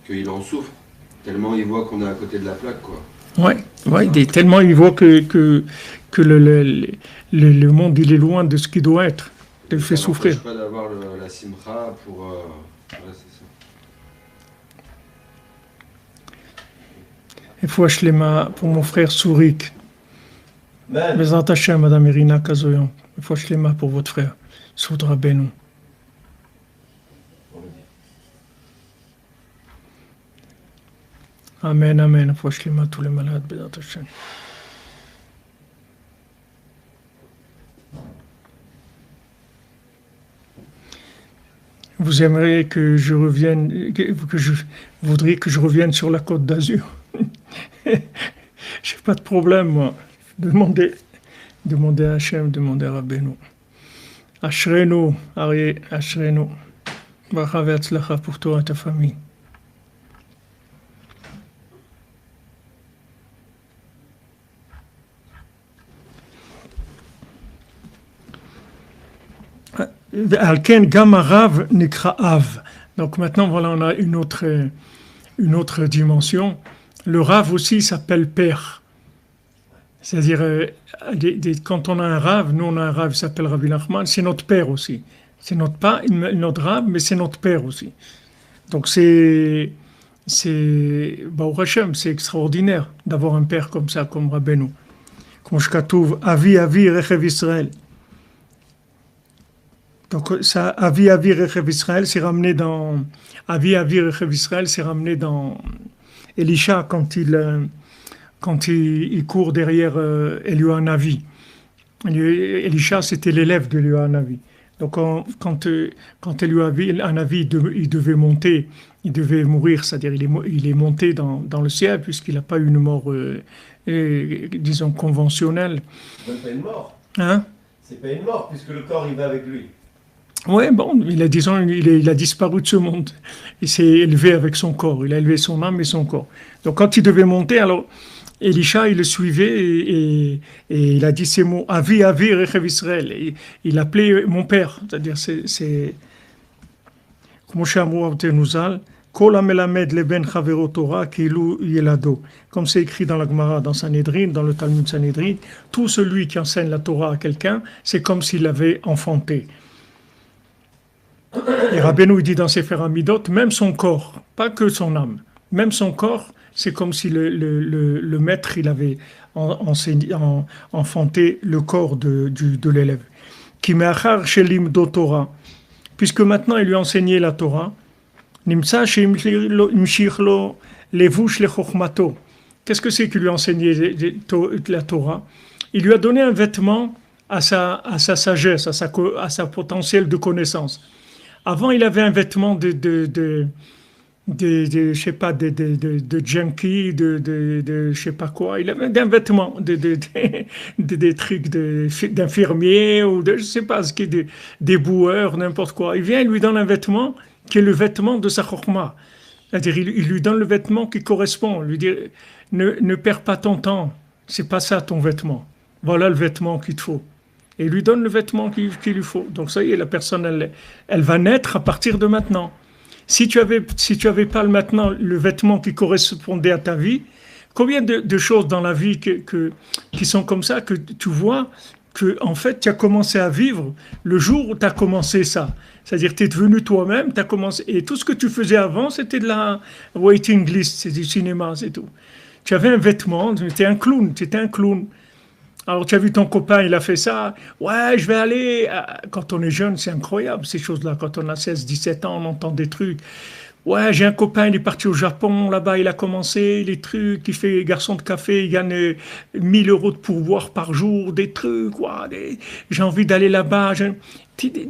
Speaker 4: qu'il en souffre, tellement il voit qu'on est à côté de la plaque, quoi.
Speaker 1: Ouais, tellement il voit que le monde il est loin de ce qu'il doit être, il le fait souffrir.
Speaker 4: Ça n'empêche pas d'avoir la simcha pour... ouais, c'est ça.
Speaker 1: Et fois Shlema pour mon frère Sourik. Bezrat Hashem, Madame Irina Kazoyan. Et fois Shlema pour votre frère Soudra Benou. Amen, amen. Fois Shlema tous les malades, Bezrat Hashem. Vous aimeriez que je revienne, vous voudriez que je revienne sur la Côte d'Azur. J'ai pas de problème, moi. Demandez à Hachem, demandez à Rabbeinu. Ashrenu, Arié, Ashrenu. Bracha ve'atzlacha pour toi et ta famille. Alken Gama Rav Nikra Av. Donc maintenant, voilà, on a une autre dimension. Le Rav aussi s'appelle père. C'est-à-dire, quand on a un Rav, nous on a un Rav qui s'appelle Rabbi Nachman, c'est notre père aussi. C'est notre Rav, mais c'est notre père aussi. Donc c'est Baruch Hashem, c'est extraordinaire d'avoir un père comme ça, comme Rabbeinu. Comme je katouv, Avi Rechev Israël. Donc ça, Avi Rechev Israël, c'est ramené dans Rechev Israël, c'est ramené dans Elisha quand il court derrière Eliyahu Hanavi. Elisha, c'était l'élève de Eliyahu Hanavi. Donc quand Eliyahu Hanavi il devait monter, il devait mourir, c'est-à-dire il est monté dans le ciel puisqu'il n'a pas eu une mort, disons, conventionnelle.
Speaker 2: C'est pas une mort.
Speaker 1: Hein?
Speaker 2: C'est pas une mort puisque le corps il va avec lui.
Speaker 1: Ouais, bon, il a disparu de ce monde. Il s'est élevé avec son corps. Il a élevé son âme et son corps. Donc, quand il devait monter, alors, Elisha, il le suivait et il a dit ces mots, Avi, Rechev Israël. Et il appelait mon père. C'est-à-dire, c'est comme c'est écrit dans la Gemara, dans Sanhedrin, dans le Talmud Sanhedrin, tout celui qui enseigne la Torah à quelqu'un, c'est comme s'il l'avait enfanté. Et Rabbeinu dit dans Sefer Hamidot, même son corps, pas que son âme, même son corps, c'est comme si le maître, il avait enfanté le corps de l'élève. Qui me'achar shelim do Torah, puisque maintenant il lui a enseigné la Torah, nimsa sheimshirlo levush lechochmato. Qu'est-ce que c'est qu'il lui a enseigné la Torah? Il lui a donné un vêtement à sa sagesse, à sa potentiel de connaissance. Avant, il avait un vêtement je sais pas, de junkie, je sais pas quoi. Il avait un vêtement des trucs d'infirmier ou je sais pas, ce qui est des boueurs, n'importe quoi. Il vient, il lui donne un vêtement qui est le vêtement de sa chorma. C'est-à-dire, il lui donne le vêtement qui correspond. Il lui dit, ne perds pas ton temps. C'est pas ça ton vêtement. Voilà le vêtement qu'il te faut. Et il lui donne le vêtement qu'il lui faut. Donc ça y est, la personne, elle va naître à partir de maintenant. Si tu avais pas maintenant le vêtement qui correspondait à ta vie, combien de choses dans la vie qui sont comme ça, que tu vois que en fait tu as commencé à vivre le jour où tu as commencé ça. C'est-à-dire tu es devenu toi-même, tu as commencé, et tout ce que tu faisais avant, c'était de la waiting list, c'est du cinéma, c'est tout. Tu avais un vêtement, tu étais un clown. Alors, tu as vu ton copain, il a fait ça. Ouais, je vais aller. Quand on est jeune, c'est incroyable ces choses-là. Quand on a 16, 17 ans, on entend des trucs. Ouais, j'ai un copain, il est parti au Japon, là-bas, il a commencé les trucs, il fait garçon de café, il gagne 1 000 € de pourboire par jour, des trucs, ouais, j'ai envie d'aller là-bas.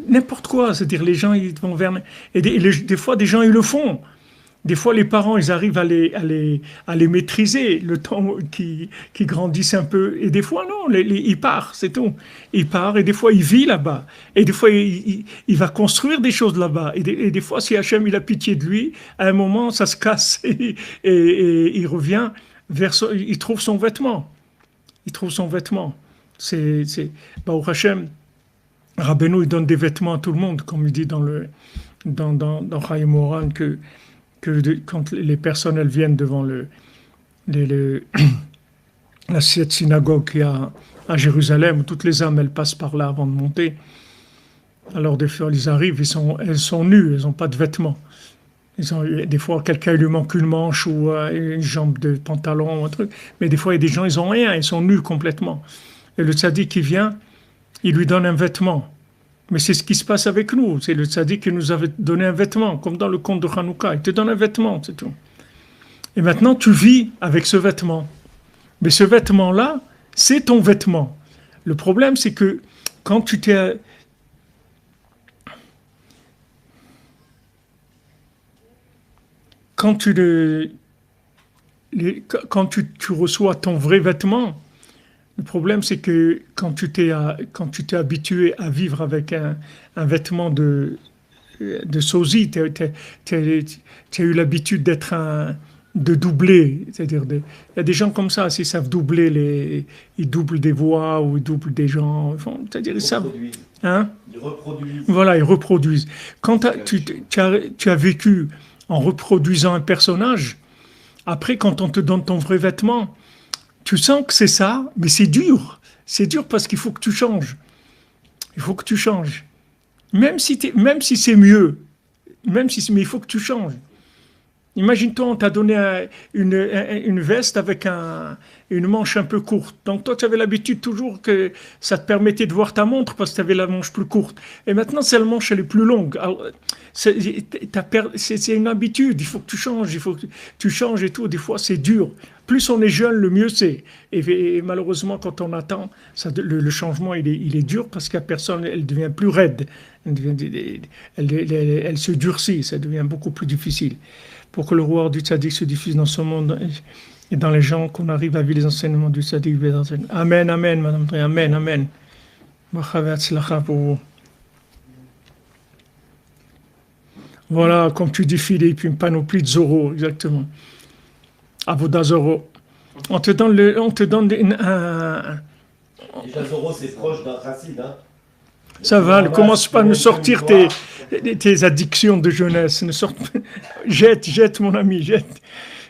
Speaker 1: N'importe quoi, c'est-à-dire les gens, ils vont vers. Des fois, des gens, ils le font. Des fois, les parents, ils arrivent à les maîtriser le temps qui grandissent un peu. Et des fois, non, il part, c'est tout. Il part et des fois, il vit là-bas. Et des fois, il va construire des choses là-bas. Et des fois, si Hachem, il a pitié de lui, à un moment, ça se casse et il revient il trouve son vêtement. Il trouve son vêtement. Au Hachem, Rabbeinu, il donne des vêtements à tout le monde, comme il dit dans Chaim Moran, quand les personnes elles viennent devant la synagogue qu'il y a à Jérusalem, où toutes les âmes elles passent par là avant de monter, alors des fois ils arrivent, elles sont nues, elles n'ont pas de vêtements. Des fois quelqu'un lui manque une manche ou une jambe de pantalon ou un truc, mais des fois il y a des gens, ils n'ont rien, ils sont nus complètement. Et le tzaddik qui vient, il lui donne un vêtement. Mais c'est ce qui se passe avec nous. C'est le tzaddik qui nous avait donné un vêtement, comme dans le conte de Hanouka. Il te donne un vêtement, c'est tout. Et maintenant, tu vis avec ce vêtement. Mais ce vêtement-là, c'est ton vêtement. Le problème, c'est que quand tu reçois ton vrai vêtement, le problème, c'est que quand tu t'es habitué à vivre avec un vêtement de sosie, tu as eu l'habitude de doubler. C'est-à-dire, il y a des gens comme ça, s'ils savent doubler, ils doublent des voix ou ils doublent des gens. C'est-à-dire, ils savent. Hein?
Speaker 2: Ils reproduisent.
Speaker 1: Voilà, ils reproduisent. Quand tu as vécu en reproduisant un personnage, après, quand on te donne ton vrai vêtement, tu sens que c'est ça, mais c'est dur. C'est dur parce qu'il faut que tu changes. Il faut que tu changes. Même si c'est mieux, mais il faut que tu changes. Imagine-toi, on t'a donné une veste avec une manche un peu courte. Donc toi, tu avais l'habitude toujours que ça te permettait de voir ta montre parce que tu avais la manche plus courte. Et maintenant, c'est la manche, elle est plus longue. Alors, c'est une habitude, il faut que tu changes, il faut que tu changes et tout. Des fois, c'est dur. Plus on est jeune, le mieux c'est. Et malheureusement, quand on attend, le changement, il est dur parce que la personne, elle devient plus raide. Elle se durcit, ça devient beaucoup plus difficile. Pour que le roi du tzaddik se diffuse dans ce monde et dans les gens, qu'on arrive à vivre les enseignements du tzaddik. Amen, amen, madame. Amen, amen. Pour vous. Voilà, comme tu dis, Philippe, une panoplie de Zoro, exactement. Avoda Zoro. On te donne un.
Speaker 2: Déjà, Zoro, c'est proche d'un chassid, hein.
Speaker 1: Ça va, ne commence pas à nous sortir tes addictions de jeunesse. Jette, mon ami, jette.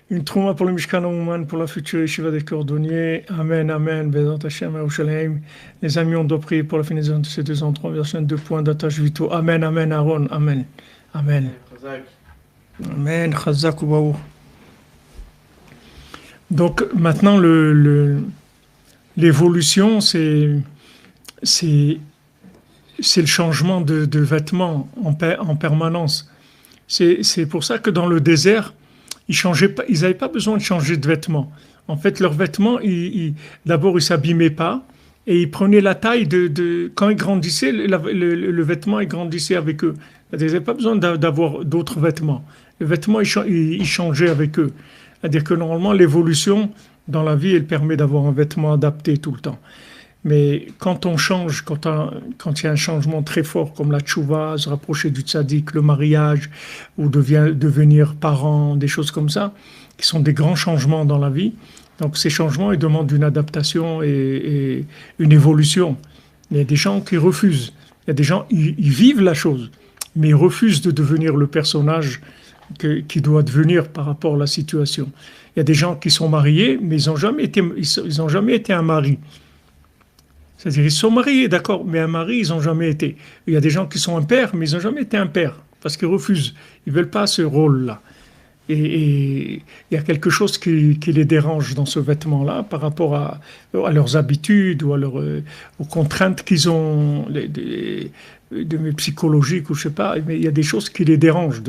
Speaker 1: Une trauma pour le Mishkan Ouman, pour la future yeshiva des cordonniers. Amen, amen. Bezat Hashem, Yerushalayim. Les amis, on doit prier pour la finalisation de ces 2 ans, 3 versions, 2 points d'attache vitaux. Amen, amen, Aaron, amen. Amen. Amen, Chazak Ubaou. Donc, maintenant, l'évolution, c'est le changement de vêtements en permanence. C'est pour ça que dans le désert, ils n'avaient pas besoin de changer de vêtements. En fait, leurs vêtements, d'abord, ils ne s'abîmaient pas et ils prenaient la taille quand ils grandissaient, le vêtement, il grandissait avec eux. Ils n'avaient pas besoin d'avoir d'autres vêtements. Les vêtements, ils changeaient avec eux. C'est-à-dire que normalement, l'évolution dans la vie, elle permet d'avoir un vêtement adapté tout le temps. Mais quand on change, quand il y a un changement très fort, comme la tchouva, se rapprocher du tzaddik, le mariage, ou devenir parent, des choses comme ça, qui sont des grands changements dans la vie. Donc ces changements, ils demandent une adaptation et une évolution. Il y a des gens qui refusent. Il y a des gens, ils vivent la chose, mais ils refusent de devenir le personnage qui doit devenir par rapport à la situation. Il y a des gens qui sont mariés, mais ils n'ont jamais été un mari. C'est-à-dire ils sont mariés, d'accord, mais un mari, ils n'ont jamais été. Il y a des gens qui sont un père, mais ils n'ont jamais été un père, parce qu'ils refusent. Ils ne veulent pas ce rôle-là. Et il y a quelque chose qui les dérange dans ce vêtement-là par rapport à leurs habitudes ou aux contraintes qu'ils ont, psychologiques ou je sais pas, mais il y a des choses qui les dérangent.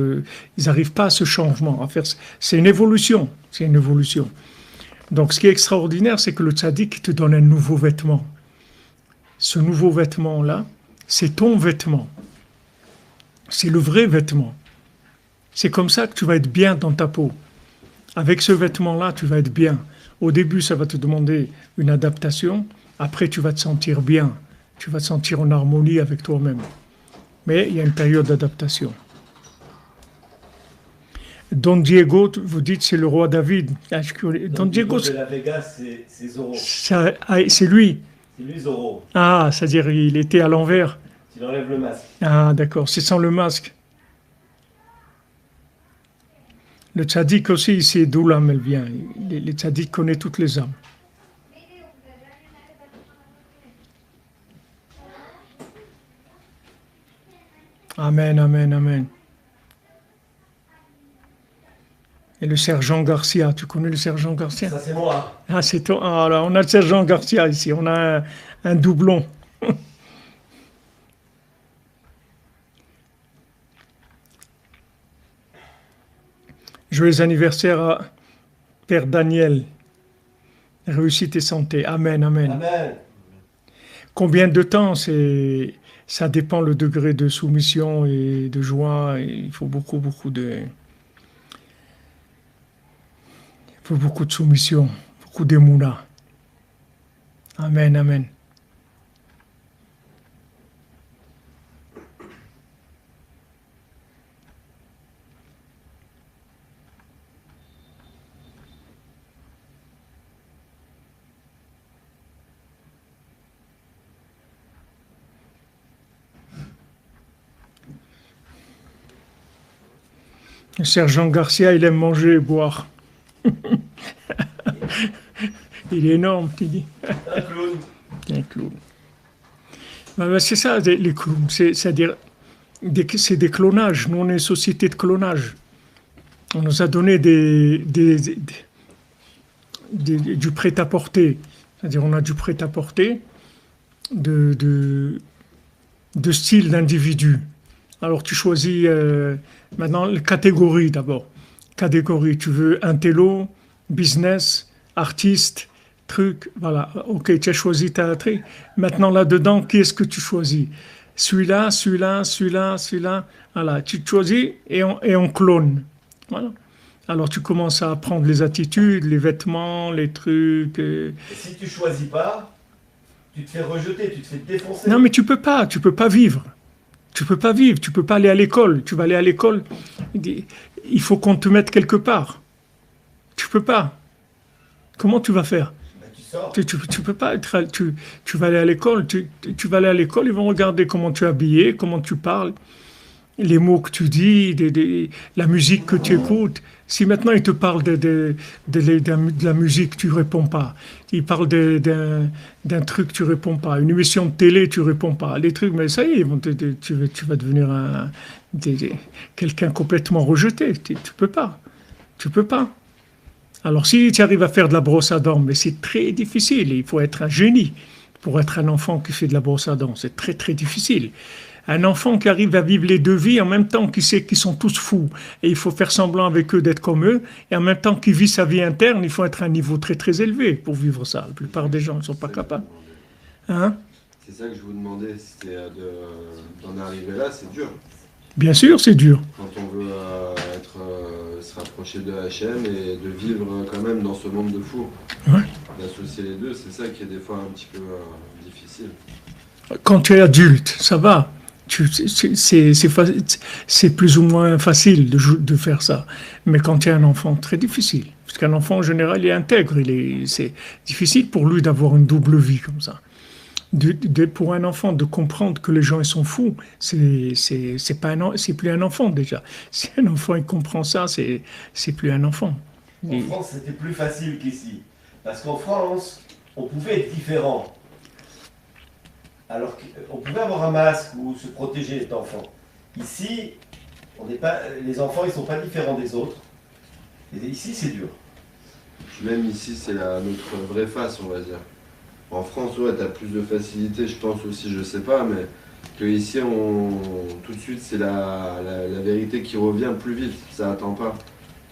Speaker 1: Ils n'arrivent pas à ce changement, à faire. C'est une évolution, c'est une évolution. Donc ce qui est extraordinaire, c'est que le tzaddik te donne un nouveau vêtement. Ce nouveau vêtement-là, c'est ton vêtement. C'est le vrai vêtement. C'est comme ça que tu vas être bien dans ta peau. Avec ce vêtement-là, tu vas être bien. Au début, ça va te demander une adaptation. Après, tu vas te sentir bien. Tu vas te sentir en harmonie avec toi-même. Mais il y a une période d'adaptation. Don Diego, vous dites, c'est le roi David. Don Diego,
Speaker 2: de la Vega, c'est Zorro.
Speaker 1: C'est lui.
Speaker 2: C'est lui Zorro.
Speaker 1: Ah, c'est-à-dire il était à l'envers.
Speaker 2: Il enlève le masque.
Speaker 1: Ah, d'accord, c'est sans le masque. Le tzaddik aussi, c'est d'où l'âme elle vient. Le tzaddik connaît toutes les âmes. Amen, amen, amen. Et le sergent Garcia, tu connais le sergent Garcia?
Speaker 2: Ça, c'est moi.
Speaker 1: Ah, c'est toi. Ah, là, on a le sergent Garcia ici, on a un doublon. Joyeux anniversaire à Père Daniel. Réussite et santé. Amen, amen.
Speaker 2: Amen.
Speaker 1: Combien de temps ça dépend le degré de soumission et de joie. Il faut beaucoup de soumission, beaucoup d'émouna. Amen, amen. Le sergent Garcia, il aime manger et boire. Il est énorme, tu dis.
Speaker 2: Un clown.
Speaker 1: Un clown. C'est ça, les clowns. C'est-à-dire, c'est des clonages. Nous, on est une société de clonage. On nous a donné du prêt-à-porter. C'est-à-dire, on a du prêt-à-porter de style d'individu. Alors, tu choisis maintenant les catégories d'abord. Catégorie, tu veux intello, business, artiste, truc, voilà. Ok, tu as choisi ta truc. Maintenant, là-dedans, qui est-ce que tu choisis? Celui-là, celui-là, celui-là, celui-là. Voilà, tu choisis et on clone. Voilà. Alors, tu commences à apprendre les attitudes, les vêtements, les trucs.
Speaker 2: Et si tu choisis pas, tu te fais rejeter, tu te fais défoncer.
Speaker 1: Non, mais tu peux pas vivre. Tu peux pas vivre, tu peux pas aller à l'école. Tu vas aller à l'école, il faut qu'on te mette quelque part. Tu peux pas. Comment tu vas faire?
Speaker 2: Ben, tu sors.
Speaker 1: Tu peux pas être. Tu vas aller à l'école. Tu vas aller à l'école. Ils vont regarder comment tu es habillé, comment tu parles, les mots que tu dis, la musique que tu écoutes. Si maintenant ils te parlent de la musique, tu réponds pas. Ils parlent d'un truc, tu réponds pas. Une émission de télé, tu réponds pas. Les trucs, mais ça y est, tu vas devenir quelqu'un complètement rejeté. Tu peux pas. Tu peux pas. Alors si tu arrives à faire de la brosse à dents, mais c'est très difficile. Il faut être un génie pour être un enfant qui fait de la brosse à dents. C'est très très difficile. Un enfant qui arrive à vivre les deux vies en même temps, qui sait qu'ils sont tous fous et il faut faire semblant avec eux d'être comme eux, et en même temps qu'il vit sa vie interne, il faut être à un niveau très très élevé pour vivre ça. La plupart des gens ne sont pas capables. Hein?
Speaker 4: C'est ça que je vous demandais, c'était d'en arriver là, c'est dur.
Speaker 1: Bien sûr, c'est dur.
Speaker 4: Quand on veut se rapprocher de Hachem et de vivre quand même dans ce monde de fous.
Speaker 1: Ouais.
Speaker 4: D'associer les deux, c'est ça qui est des fois un petit peu difficile.
Speaker 1: Quand tu es adulte, ça va. C'est plus ou moins facile de faire ça. Mais quand tu es un enfant, très difficile. Parce qu'un enfant, en général, il est intègre. C'est difficile pour lui d'avoir une double vie comme ça. Pour un enfant, de comprendre que les gens ils sont fous, c'est plus un enfant déjà. Si un enfant il comprend ça, c'est plus un enfant.
Speaker 2: En France, c'était plus facile qu'ici. Parce qu'en France, on pouvait être différent. Alors qu'on pouvait avoir un masque ou se protéger d'enfants. Ici, les enfants, ils ne sont pas différents des autres. Et ici, c'est dur.
Speaker 4: Même ici, c'est notre vraie face, on va dire. En France, ouais, t'as plus de facilité, je pense aussi, je sais pas, mais que ici, tout de suite, c'est la vérité qui revient plus vite. Ça attend pas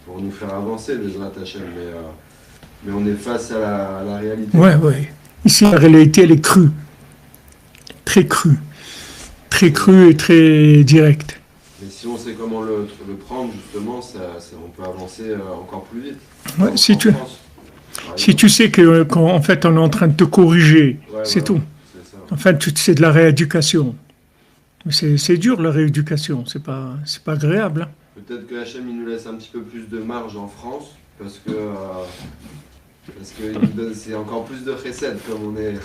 Speaker 4: pour nous faire avancer, Bezrat Hachem. Mais on est face à la réalité.
Speaker 1: Ouais, ouais. Ici, la réalité, elle est crue. Très crue. Très crue et très directe.
Speaker 4: Mais si on sait comment le prendre, justement, on peut avancer encore plus vite.
Speaker 1: Ouais, si
Speaker 4: En
Speaker 1: tu,
Speaker 4: France, par
Speaker 1: si
Speaker 4: exemple.
Speaker 1: tu sais qu'en fait, on est en train de te corriger,
Speaker 4: Ouais,
Speaker 1: c'est
Speaker 4: voilà,
Speaker 1: tout.
Speaker 4: c'est ça.
Speaker 1: En fait, c'est de la rééducation. Mais c'est dur, la rééducation. C'est pas agréable. Hein.
Speaker 4: Peut-être que Hachem, il nous laisse un petit peu plus de marge en France, parce que il nous donne, c'est encore plus de recettes, comme on est...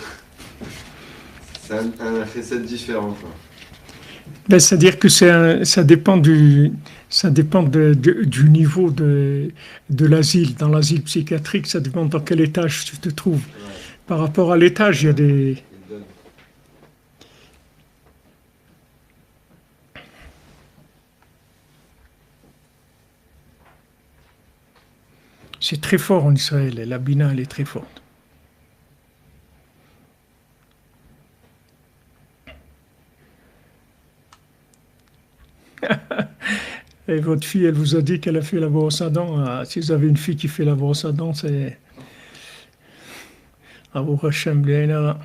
Speaker 4: C'est un recette différent, quoi.
Speaker 1: Ben, c'est-à-dire que ça dépend du niveau de l'asile. Dans l'asile psychiatrique, ça dépend dans quel étage tu te trouves.
Speaker 4: Ouais,
Speaker 1: Par rapport à l'étage, il y a des...
Speaker 4: il donne.
Speaker 1: C'est très fort en Israël. La Bina, elle est très forte. Et votre fille, elle vous a dit qu'elle a fait la brosse à dents. Ah, si vous avez une fille qui fait la brosse à dents, c'est... Abu Hashem, Bliaïna.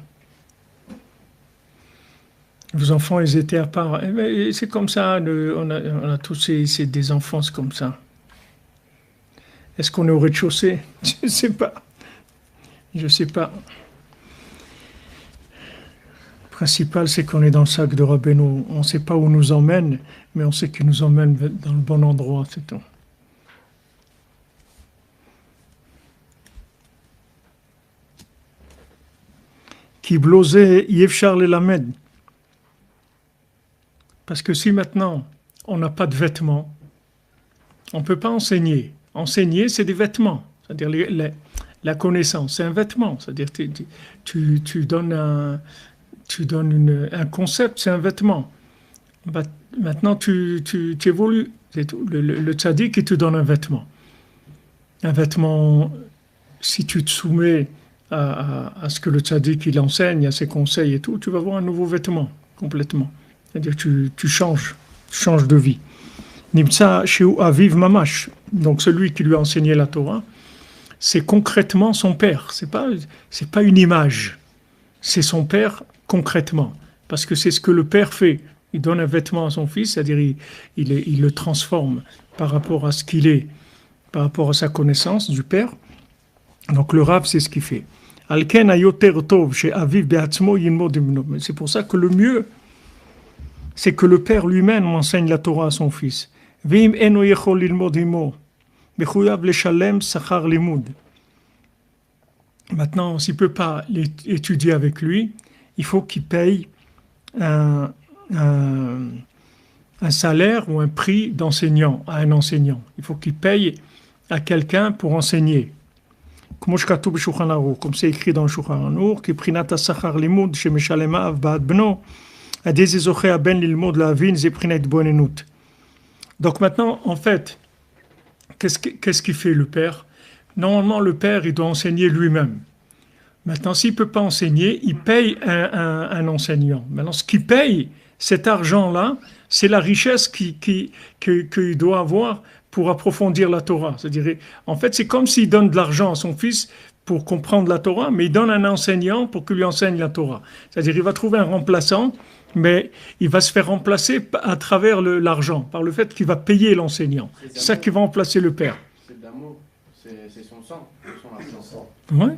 Speaker 1: Vos enfants, ils étaient à part. Eh ben, c'est comme ça, on a tous des enfants, c'est comme ça. Est-ce qu'on est au rez-de-chaussée? Je ne sais pas. Je ne sais pas. Le principal, c'est qu'on est dans le sac de Rabbeinu. On ne sait pas où il nous emmène, mais on sait qu'il nous emmène dans le bon endroit, c'est tout. Qui blosait Yevchar le Lamed. Parce que si maintenant, on n'a pas de vêtements, on ne peut pas enseigner. Enseigner, c'est des vêtements. C'est-à-dire la connaissance, c'est un vêtement. C'est-à-dire tu donnes un concept, c'est un vêtement. Maintenant, tu évolues. C'est tout. Le tzaddik, il te donne un vêtement. Un vêtement, si tu te soumets à ce que le tzaddik il enseigne, à ses conseils et tout, tu vas avoir un nouveau vêtement, complètement. C'est-à-dire que tu changes de vie. Nimtsa Sheu Aviv Mamash. Donc celui qui lui a enseigné la Torah, c'est concrètement son père. C'est pas une image. C'est son père concrètement. Parce que c'est ce que le père fait. Il donne un vêtement à son fils, c'est-à-dire il le transforme par rapport à ce qu'il est, par rapport à sa connaissance du père. Donc le Rav, c'est ce qu'il fait. Alken ayoter tov chez Aviv be'atzmo yilmod ibno. C'est pour ça que le mieux, c'est que le père lui-même enseigne la Torah à son fils. Ve'im eno yechol lilmod imo, mechuyav leshalem sachar limud. Maintenant, s'il ne peut pas étudier avec lui, il faut qu'il paye un salaire ou un prix d'enseignant à un enseignant. Il faut qu'il paye à quelqu'un pour enseigner. Comme c'est écrit dans le Shulchan Aruch, qui prinat sachar limud shemeshalem av ba'ad bno. Donc maintenant, en fait, qu'est-ce qu'il fait le père? Normalement, le père, il doit enseigner lui-même. Maintenant, s'il ne peut pas enseigner, il paye un enseignant. Maintenant, ce qu'il paye, cet argent-là, c'est la richesse qu'il doit avoir pour approfondir la Torah. C'est-à-dire, en fait, c'est comme s'il donne de l'argent à son fils pour comprendre la Torah, mais il donne un enseignant pour qu'il lui enseigne la Torah. C'est-à-dire, il va trouver un remplaçant, mais il va se faire remplacer à travers l'argent, par le fait qu'il va payer l'enseignant. C'est ça qui va remplacer le père.
Speaker 3: C'est de l'amour, c'est son sang, son argent.
Speaker 1: Ouais.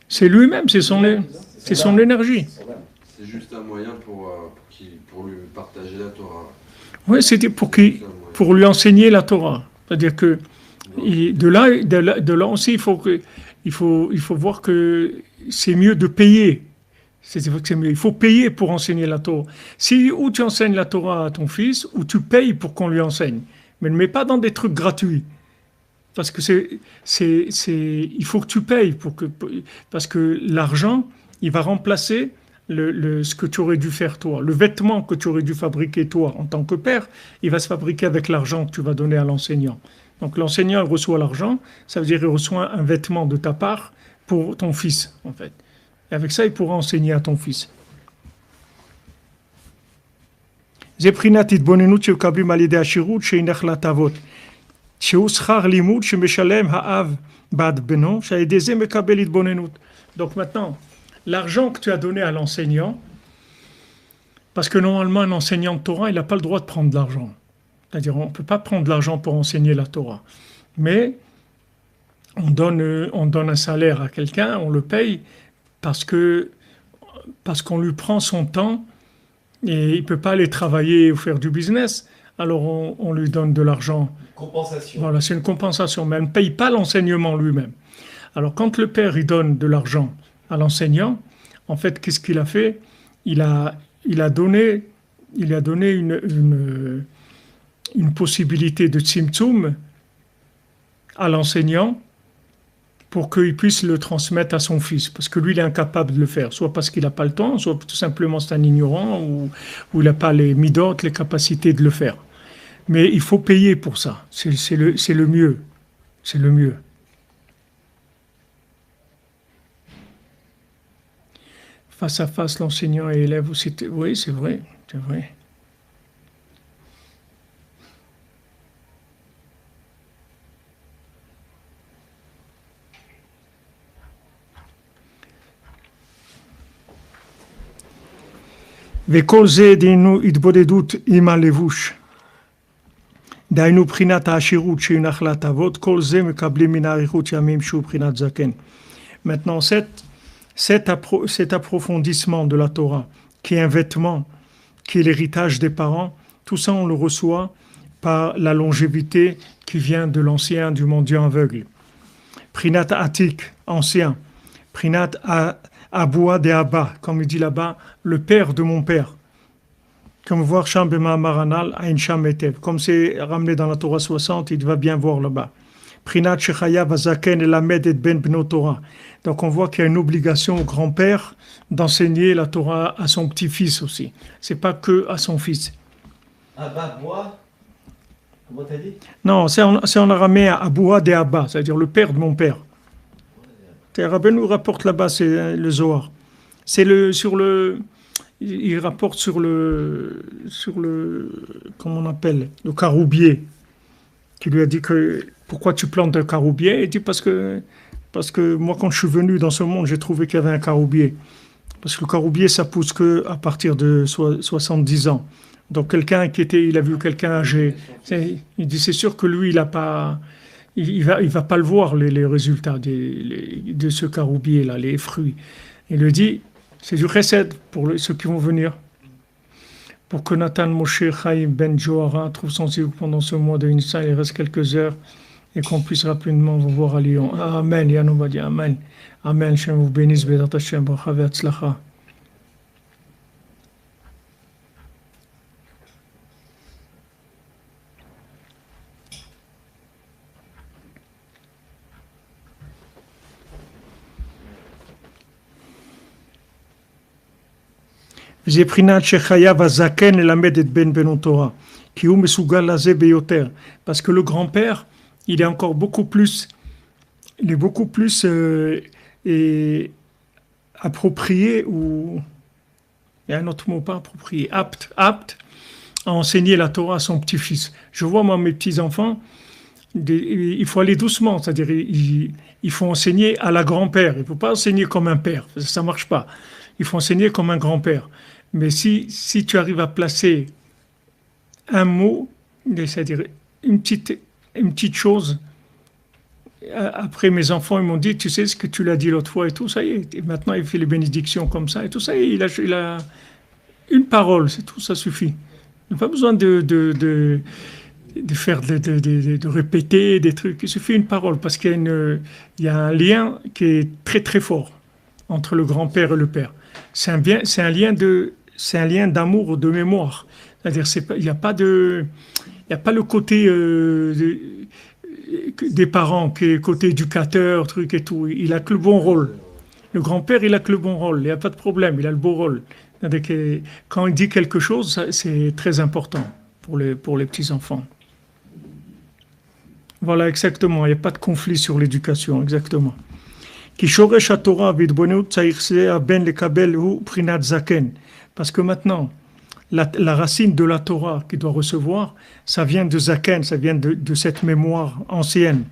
Speaker 1: C'est lui-même, c'est son énergie.
Speaker 4: C'est juste un moyen pour lui partager la Torah.
Speaker 1: Oui, c'était pour lui enseigner la Torah. C'est-à-dire que de là aussi, il faut voir que c'est mieux de payer. Il faut payer pour enseigner la Torah. Ou tu enseignes la Torah à ton fils, ou tu payes pour qu'on lui enseigne. Mais ne mets pas dans des trucs gratuits. Parce que il faut que tu payes. Parce que l'argent, il va remplacer ce que tu aurais dû faire toi. Le vêtement que tu aurais dû fabriquer toi en tant que père, il va se fabriquer avec l'argent que tu vas donner à l'enseignant. Donc l'enseignant il reçoit l'argent, ça veut dire qu'il reçoit un vêtement de ta part pour ton fils, en fait. Et avec ça, il pourra enseigner à ton fils. זה בחינת התבוננות שמקבלים על ידי השירות שהינך להטבות. שהוא שכר לימוד שמשלם האב בעד בנו, שעל ידי זה מקבל התבוננות. Donc maintenant, l'argent que tu as donné à l'enseignant, parce que normalement un enseignant de Torah, il n'a pas le droit de prendre de l'argent. C'est-à-dire on ne peut pas prendre de l'argent pour enseigner la Torah. Mais on donne un salaire à quelqu'un, on le paye parce qu'on lui prend son temps et il ne peut pas aller travailler ou faire du business, alors on lui donne de l'argent.
Speaker 2: Compensation.
Speaker 1: Voilà, c'est une compensation, mais elle ne paye pas l'enseignement lui-même. Alors quand le père il donne de l'argent à l'enseignant, en fait, qu'est-ce qu'il a fait? Il a donné une possibilité de tzimtzum à l'enseignant pour qu'il puisse le transmettre à son fils, parce que lui, il est incapable de le faire, soit parce qu'il n'a pas le temps, soit tout simplement c'est un ignorant, ou il n'a pas les midot, les capacités de le faire. Mais il faut payer pour ça, c'est le mieux, c'est le mieux. Face à face, l'enseignant et l'élève, oui, c'est vrai, c'est vrai. וכל זה דהיינו התבודדות עם הלבוש. דהיינו בחינת העשירות שהיא נחלת אבות, כל זה מקבלים מן האריכות ימים שהוא בחינת זקן. Maintenant, cet approfondissement de la Torah, qui est un vêtement, qui est l'héritage des parents, tout ça on le reçoit par la longévité qui vient de l'ancien, du mendiant aveugle. Prinat Atik, ancien. Prinat Aboua de Abba, comme il dit là-bas, le père de mon père. Comme voir Sham Bema Maranal, Ain Sham Etev. Comme c'est ramené dans la Torah 60, il va bien voir là-bas. Prinat Shechayav Azaken Elamed et Ben Bno Torah. Donc on voit qu'il y a une obligation au grand-père d'enseigner la Torah à son petit-fils aussi. C'est pas que à son fils.
Speaker 2: Abba, bois. Comment t'as dit?
Speaker 1: Non, c'est en araméen Aboua de Abba, c'est-à-dire le père de mon père. Rabbi nous rapporte là-bas, c'est le Zohar. Il rapporte sur le, comment on appelle, le caroubier, qui lui a dit que, pourquoi tu plantes un caroubier? Il dit parce que moi, quand je suis venu dans ce monde, j'ai trouvé qu'il y avait un caroubier. Parce que le caroubier, ça pousse qu'à partir de 70 ans. Donc quelqu'un il a vu quelqu'un âgé, il dit c'est sûr que lui, il va pas le voir, les résultats de ce caroubier-là, les fruits. Il lui dit, c'est du chesed pour ceux qui vont venir. Pour que Nathan Moshe Chaim Ben Johara trouve son zivug pendant ce mois de Nissan, il reste quelques heures, et qu'on puisse rapidement vous voir à Lyon. Amen, Yann, on va dire Amen. Amen, Shem vous bénisse, Bédat Hashem, Bracha Ve'atzlacha. זה בחינת שחייב הזקן ללמד את בן בנו תורה, כי הוא מסוגל לזה ביותר. Parce que le grand-père, il est encore beaucoup plus approprié, ou il y a un autre mot, pas approprié, apte à enseigner la Torah à son petit-fils. Je vois moi mes petits-enfants, il faut aller doucement, c'est-à-dire il faut enseigner à la grand-père, il ne faut pas enseigner comme un père, ça ne marche pas. Il faut enseigner comme un grand-père. Mais si tu arrives à placer un mot, c'est-à-dire une petite chose, après mes enfants ils m'ont dit, tu sais ce que tu l'as dit l'autre fois et tout, ça y est, et maintenant il fait les bénédictions comme ça et tout ça, et il a une parole, c'est tout, ça suffit. Il n'a pas besoin de faire de répéter des trucs, il suffit une parole, parce qu'il y a un lien qui est très très fort entre le grand-père et le père. C'est un lien d'amour, de mémoire. C'est-à-dire, il n'y a pas le côté des parents, qui est le côté éducateur, truc et tout. Il a que le bon rôle. Le grand-père, il a que le bon rôle. Il n'y a pas de problème. Il a le beau rôle. C'est-à-dire quand il dit quelque chose, c'est très important pour les petits enfants. Voilà, exactement. Il n'y a pas de conflit sur l'éducation, exactement. Ki shoresh haTorah v'itbonenut tzarich zeh ben lekabel hu prinat zaken. Parce que maintenant, la racine de la Torah qu'il doit recevoir, ça vient de zaken, ça vient de cette mémoire ancienne.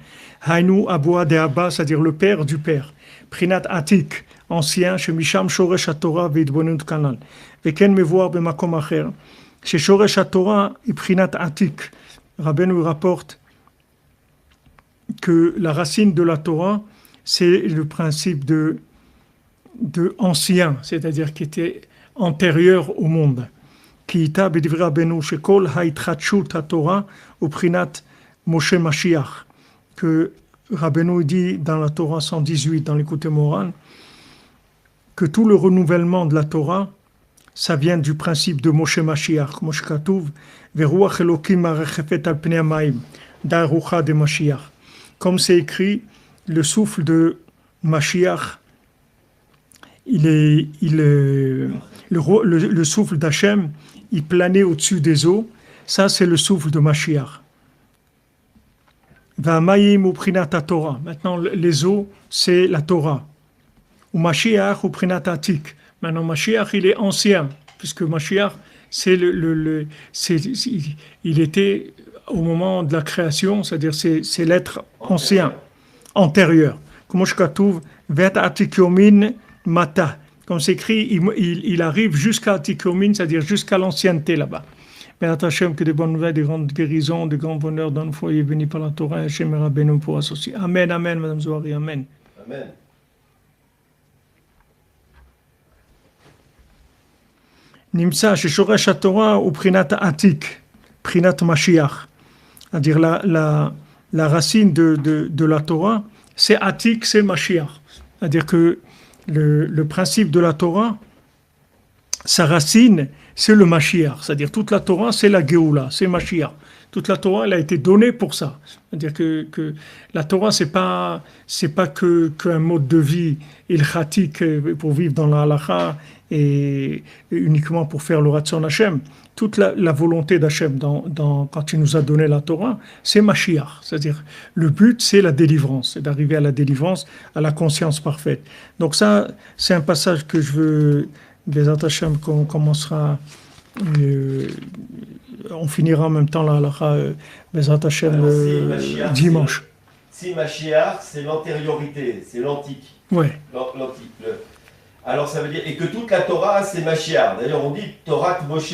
Speaker 1: Hainu aboa de Abba, c'est-à-dire le père du père. Prinat atik, ancien, chez Misham shoresh haTorah v'itbonenut kanal. Veken mevoir b'makom acher. Chez shoresh haTorah, prinat atik. Rabbeinu rapporte que la racine de la Torah, c'est le principe de ancien, c'est-à-dire qui était antérieur au monde. Qui ita b'divrei Rabbeinu shekol ha'itchatshut haTorah uprinat Moshe Mashiach. Que Rabbeinu dit dans la Torah 118, dans l'Écoute Moran, que tout le renouvellement de la Torah, ça vient du principe de Moshe Mashiach. Moshe Katuv, veruach Elokim marechefet al pnei hamayim, darucha de Mashiach. Comme c'est écrit, le souffle de Mashiach, le souffle d'Hachem, il planait au-dessus des eaux. Ça, c'est le souffle de Mashiach. Va'amayim uprinat Torah. Maintenant, les eaux, c'est la Torah. Ou Mashiach uprinat atik. Maintenant, Mashiach, il est ancien, puisque Mashiach, il était au moment de la création, c'est-à-dire c'est l'être ancien, antérieur. Comme je trouve, vet atikyomin mata. Comme c'est écrit, il arrive jusqu'à atikyomin, c'est-à-dire jusqu'à l'ancienneté là-bas. Mais Hachem, que des bonnes nouvelles, des grandes guérisons, des grands bonheurs dans le foyer béni par la Torah, Hachem et Rabbeinu pour associer. Amen, amen, Madame Zohari, amen.
Speaker 2: Amen.
Speaker 1: Nimsa, chez Shoresh HaTorah ou Prinat Atik, Prinat Mashiach. C'est-à-dire la racine de la Torah, c'est Atik, c'est Mashiach. C'est-à-dire que le principe de la Torah, sa racine, c'est le Mashiach. C'est-à-dire toute la Torah, c'est la Géoula, c'est Mashiach. Toute la Torah, elle a été donnée pour ça. C'est-à-dire que la Torah, c'est pas qu'un mode de vie ilchatique pour vivre dans la halakha et uniquement pour faire le Ratzon Hashem. Toute la volonté d'Hachem quand il nous a donné la Torah, c'est Mashiach. C'est-à-dire, le but, c'est la délivrance, c'est d'arriver à la délivrance, à la conscience parfaite. Donc ça, c'est un passage que je veux, Bezat Hashem, qu'on commencera, on finira en même temps la halakha, Bezat Hashem, dimanche.
Speaker 2: Si Mashiach, c'est l'antériorité, c'est l'antique.
Speaker 1: Ouais.
Speaker 2: L'antique. Alors ça veut dire, et que toute la Torah, c'est Mashiach. D'ailleurs, on dit Torah Moshe,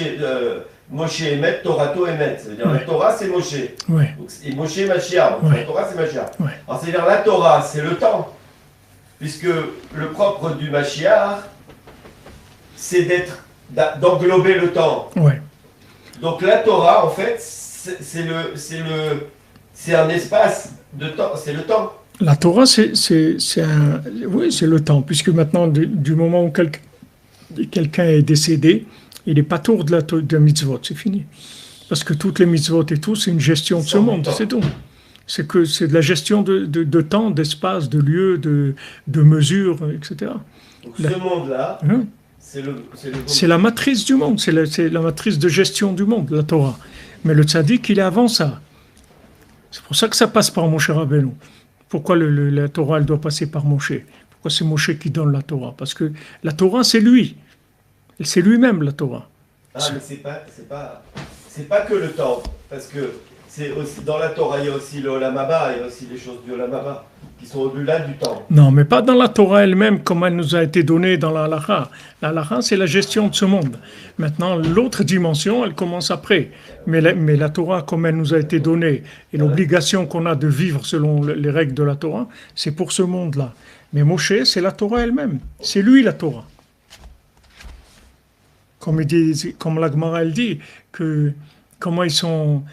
Speaker 2: Moshe Emet, Torato Emet. Ça veut dire la Torah, c'est Moshe.
Speaker 1: Ouais.
Speaker 2: Donc, et Moshe Mashiach. Donc la Torah, c'est Mashiach.
Speaker 1: Ouais.
Speaker 2: Alors c'est-à-dire la Torah, c'est le temps. Puisque le propre du Mashiach, c'est d'englober le temps.
Speaker 1: Ouais.
Speaker 2: Donc la Torah, en fait, c'est un espace de temps, c'est le temps.
Speaker 1: La Torah, c'est le temps, puisque maintenant, du moment où quelqu'un est décédé, il n'est pas tour de mitzvot, c'est fini. Parce que toutes les mitzvot et tout, c'est une gestion de ce monde, c'est tout. C'est de la gestion de temps, d'espace, de lieu, de mesure, etc.
Speaker 2: Donc ce monde-là,
Speaker 1: c'est la matrice du monde, c'est la matrice de gestion du monde, la Torah. Mais le tzaddik, il est avant ça. C'est pour ça que ça passe par Moshe Rabbeinu. Pourquoi la Torah, elle doit passer par Moshe? Pourquoi c'est Moshe qui donne la Torah? Parce que la Torah, c'est lui. C'est lui-même, la Torah.
Speaker 2: Ah, mais c'est pas que le temps. Parce que c'est aussi, dans la Torah, il y a aussi le Olam Haba, il y a aussi les choses du Olam Haba, qui sont au-delà du temps.
Speaker 1: Non, mais pas dans la Torah elle-même, comme elle nous a été donnée dans la halakha. La halakha, c'est la gestion de ce monde. Maintenant, l'autre dimension, elle commence après. Mais la Torah, comme elle nous a été donnée, et l'obligation qu'on a de vivre selon les règles de la Torah, c'est pour ce monde-là. Mais Moshe, c'est la Torah elle-même. C'est lui, la Torah. Comme la Gemara, elle dit, que comment ils sont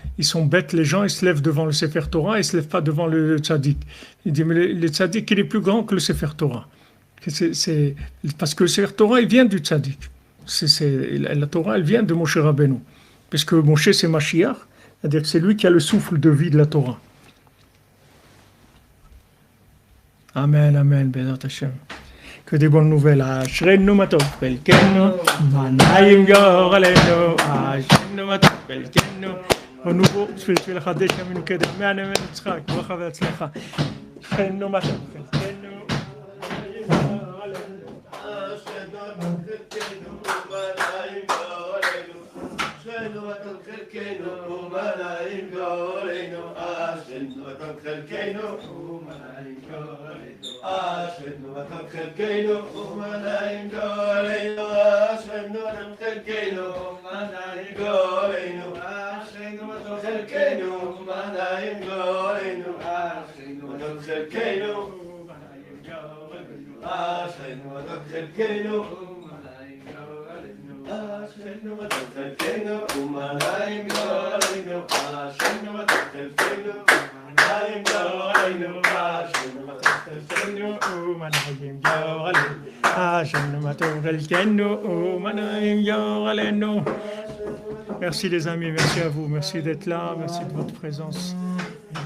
Speaker 1: bêtes, les gens, ils se lèvent devant le Sefer Torah, ils ne se lèvent pas devant le tzaddik. Il dit, mais le tzaddik, il est plus grand que le Sefer Torah. Parce que le Sefer Torah, il vient du tzaddik. La Torah, elle vient de Moshe Rabbeinu. Parce que Moshe, c'est Mashiach, c'est-à-dire que c'est lui qui a le souffle de vie de la Torah. Amen, amen, Bezat Hashem. Que des bonnes nouvelles. Ashrenu matov belkenu, manayim yor alenu. Ashrenu matov belkenu, renouveau spirituel לחדש ימינו קדם. מהנאמן יצחק, ברכה והצלחה. שכנו מה טוב חלקנו.
Speaker 2: אשרינו מתן חלקנו ומנעים גורלנו, אשרינו מתן חלקנו ומנעים גורלנו, אשרינו מתן חלקנו ומנעים גורלנו, אשרינו מתן חלקנו ומנעים גורלנו, אשרינו מתן חלקנו ומנעים גורלנו, אשרינו מתן חלקנו ומנעים גורלנו, אשרינו מתן חלקנו אשרינו מתן חלקנו ומנעים גורלנו, אשרינו מתן חלקנו ומנעים גורלנו, אשרינו מתן חלקנו
Speaker 1: ומנעים גורלנו, אשרינו מתן חלקנו ומנעים גורלנו. Merci les amis, merci à vous, merci d'être là, merci de votre présence,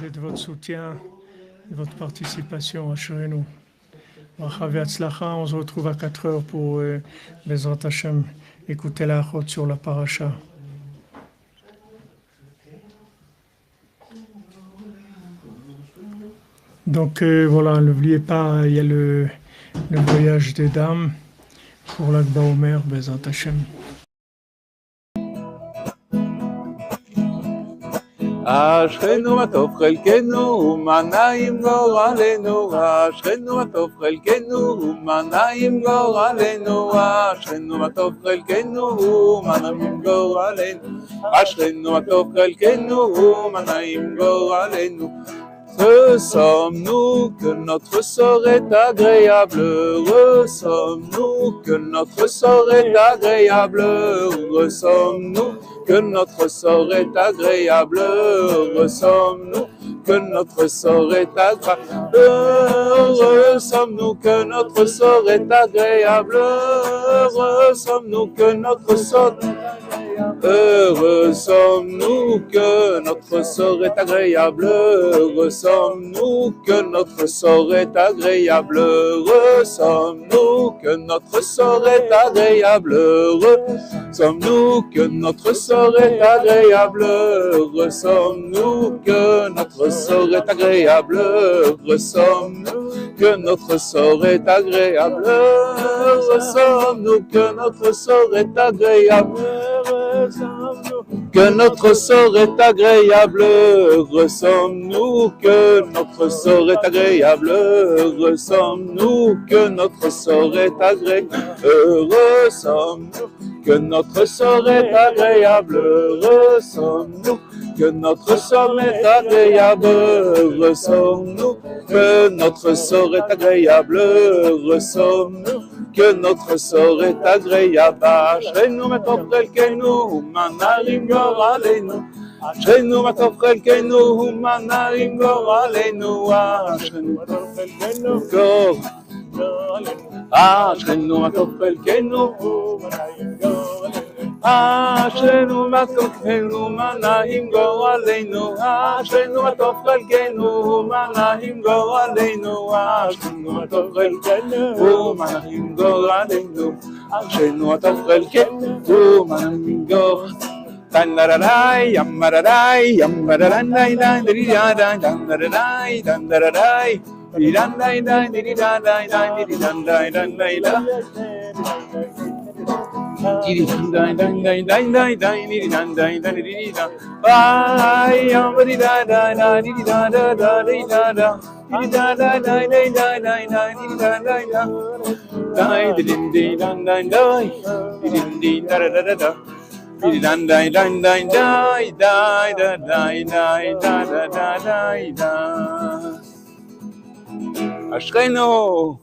Speaker 1: et de votre soutien, de votre participation à Shurenu. On se retrouve à 4 heures pour Bezrat Hashem. Écoutez la route sur la paracha. Donc voilà, n'oubliez pas, il y a le voyage des dames pour l'Akba Omer, Bezrat Hashem.
Speaker 5: אשרינו מה טוב חלקנו ומה נעים גורלנו, אשרינו מה טוב חלקנו ומה נעים גורלנו, אשרינו מה טוב חלקנו ומה נעים גורלנו, אשרינו מה טוב חלקנו ומה נעים גורלנו. Heureux sommes-nous que notre sort est agréable, heureux sommes-nous que notre sort est agréable, heureux sommes-nous que notre sort est agréable, heureux sommes-nous que notre sort est agréable, heureux sommes-nous que notre sort est agréable, heureux sommes-nous que notre sort est agréable, heureux sommes-nous que notre sort est agréable, heureux sommes-nous que notre sort est agréable, heureux sommes-nous que notre sort est agréable, heureux sommes-nous que notre sort est agréable, heureux sommes-nous que notre sort est agréable, heureux sommes-nous que notre sort est agréable, heureux sommes-nous que notre sort est agréable, que notre sort est agréable, heureux sommes-nous que notre sort est agréable, heureux sommes-nous que notre sort est agréable, heureux sommes-nous que notre sort est agréable, heureux sommes-nous que notre sort est agréable, heureux sommes-nous que notre sort est agréable, heureux sommes-nous que notre sort est agréable. אשרינו מה טוב חלקנו ומה נעים גורלנו, אשרינו מה טוב חלקנו ומה נעים גורלנו, אשרינו מה טוב חלקנו אשרינו מה טוב חלקנו ומה נעים גורלנו, אשרינו מה טוב חלקנו ומה נעים גורלנו, אשרינו מה טוב חלקנו ומה נעים גורלנו, אשרינו מה טוב חלקנו ומה נעים גורלנו, אשרינו מה טוב חלקנו ומה נעים גורלנו. Dandararai, yamararai, yamararai, dandararai, dandararai, dandararai, dandararai, dandararai, dandararai, אשרינו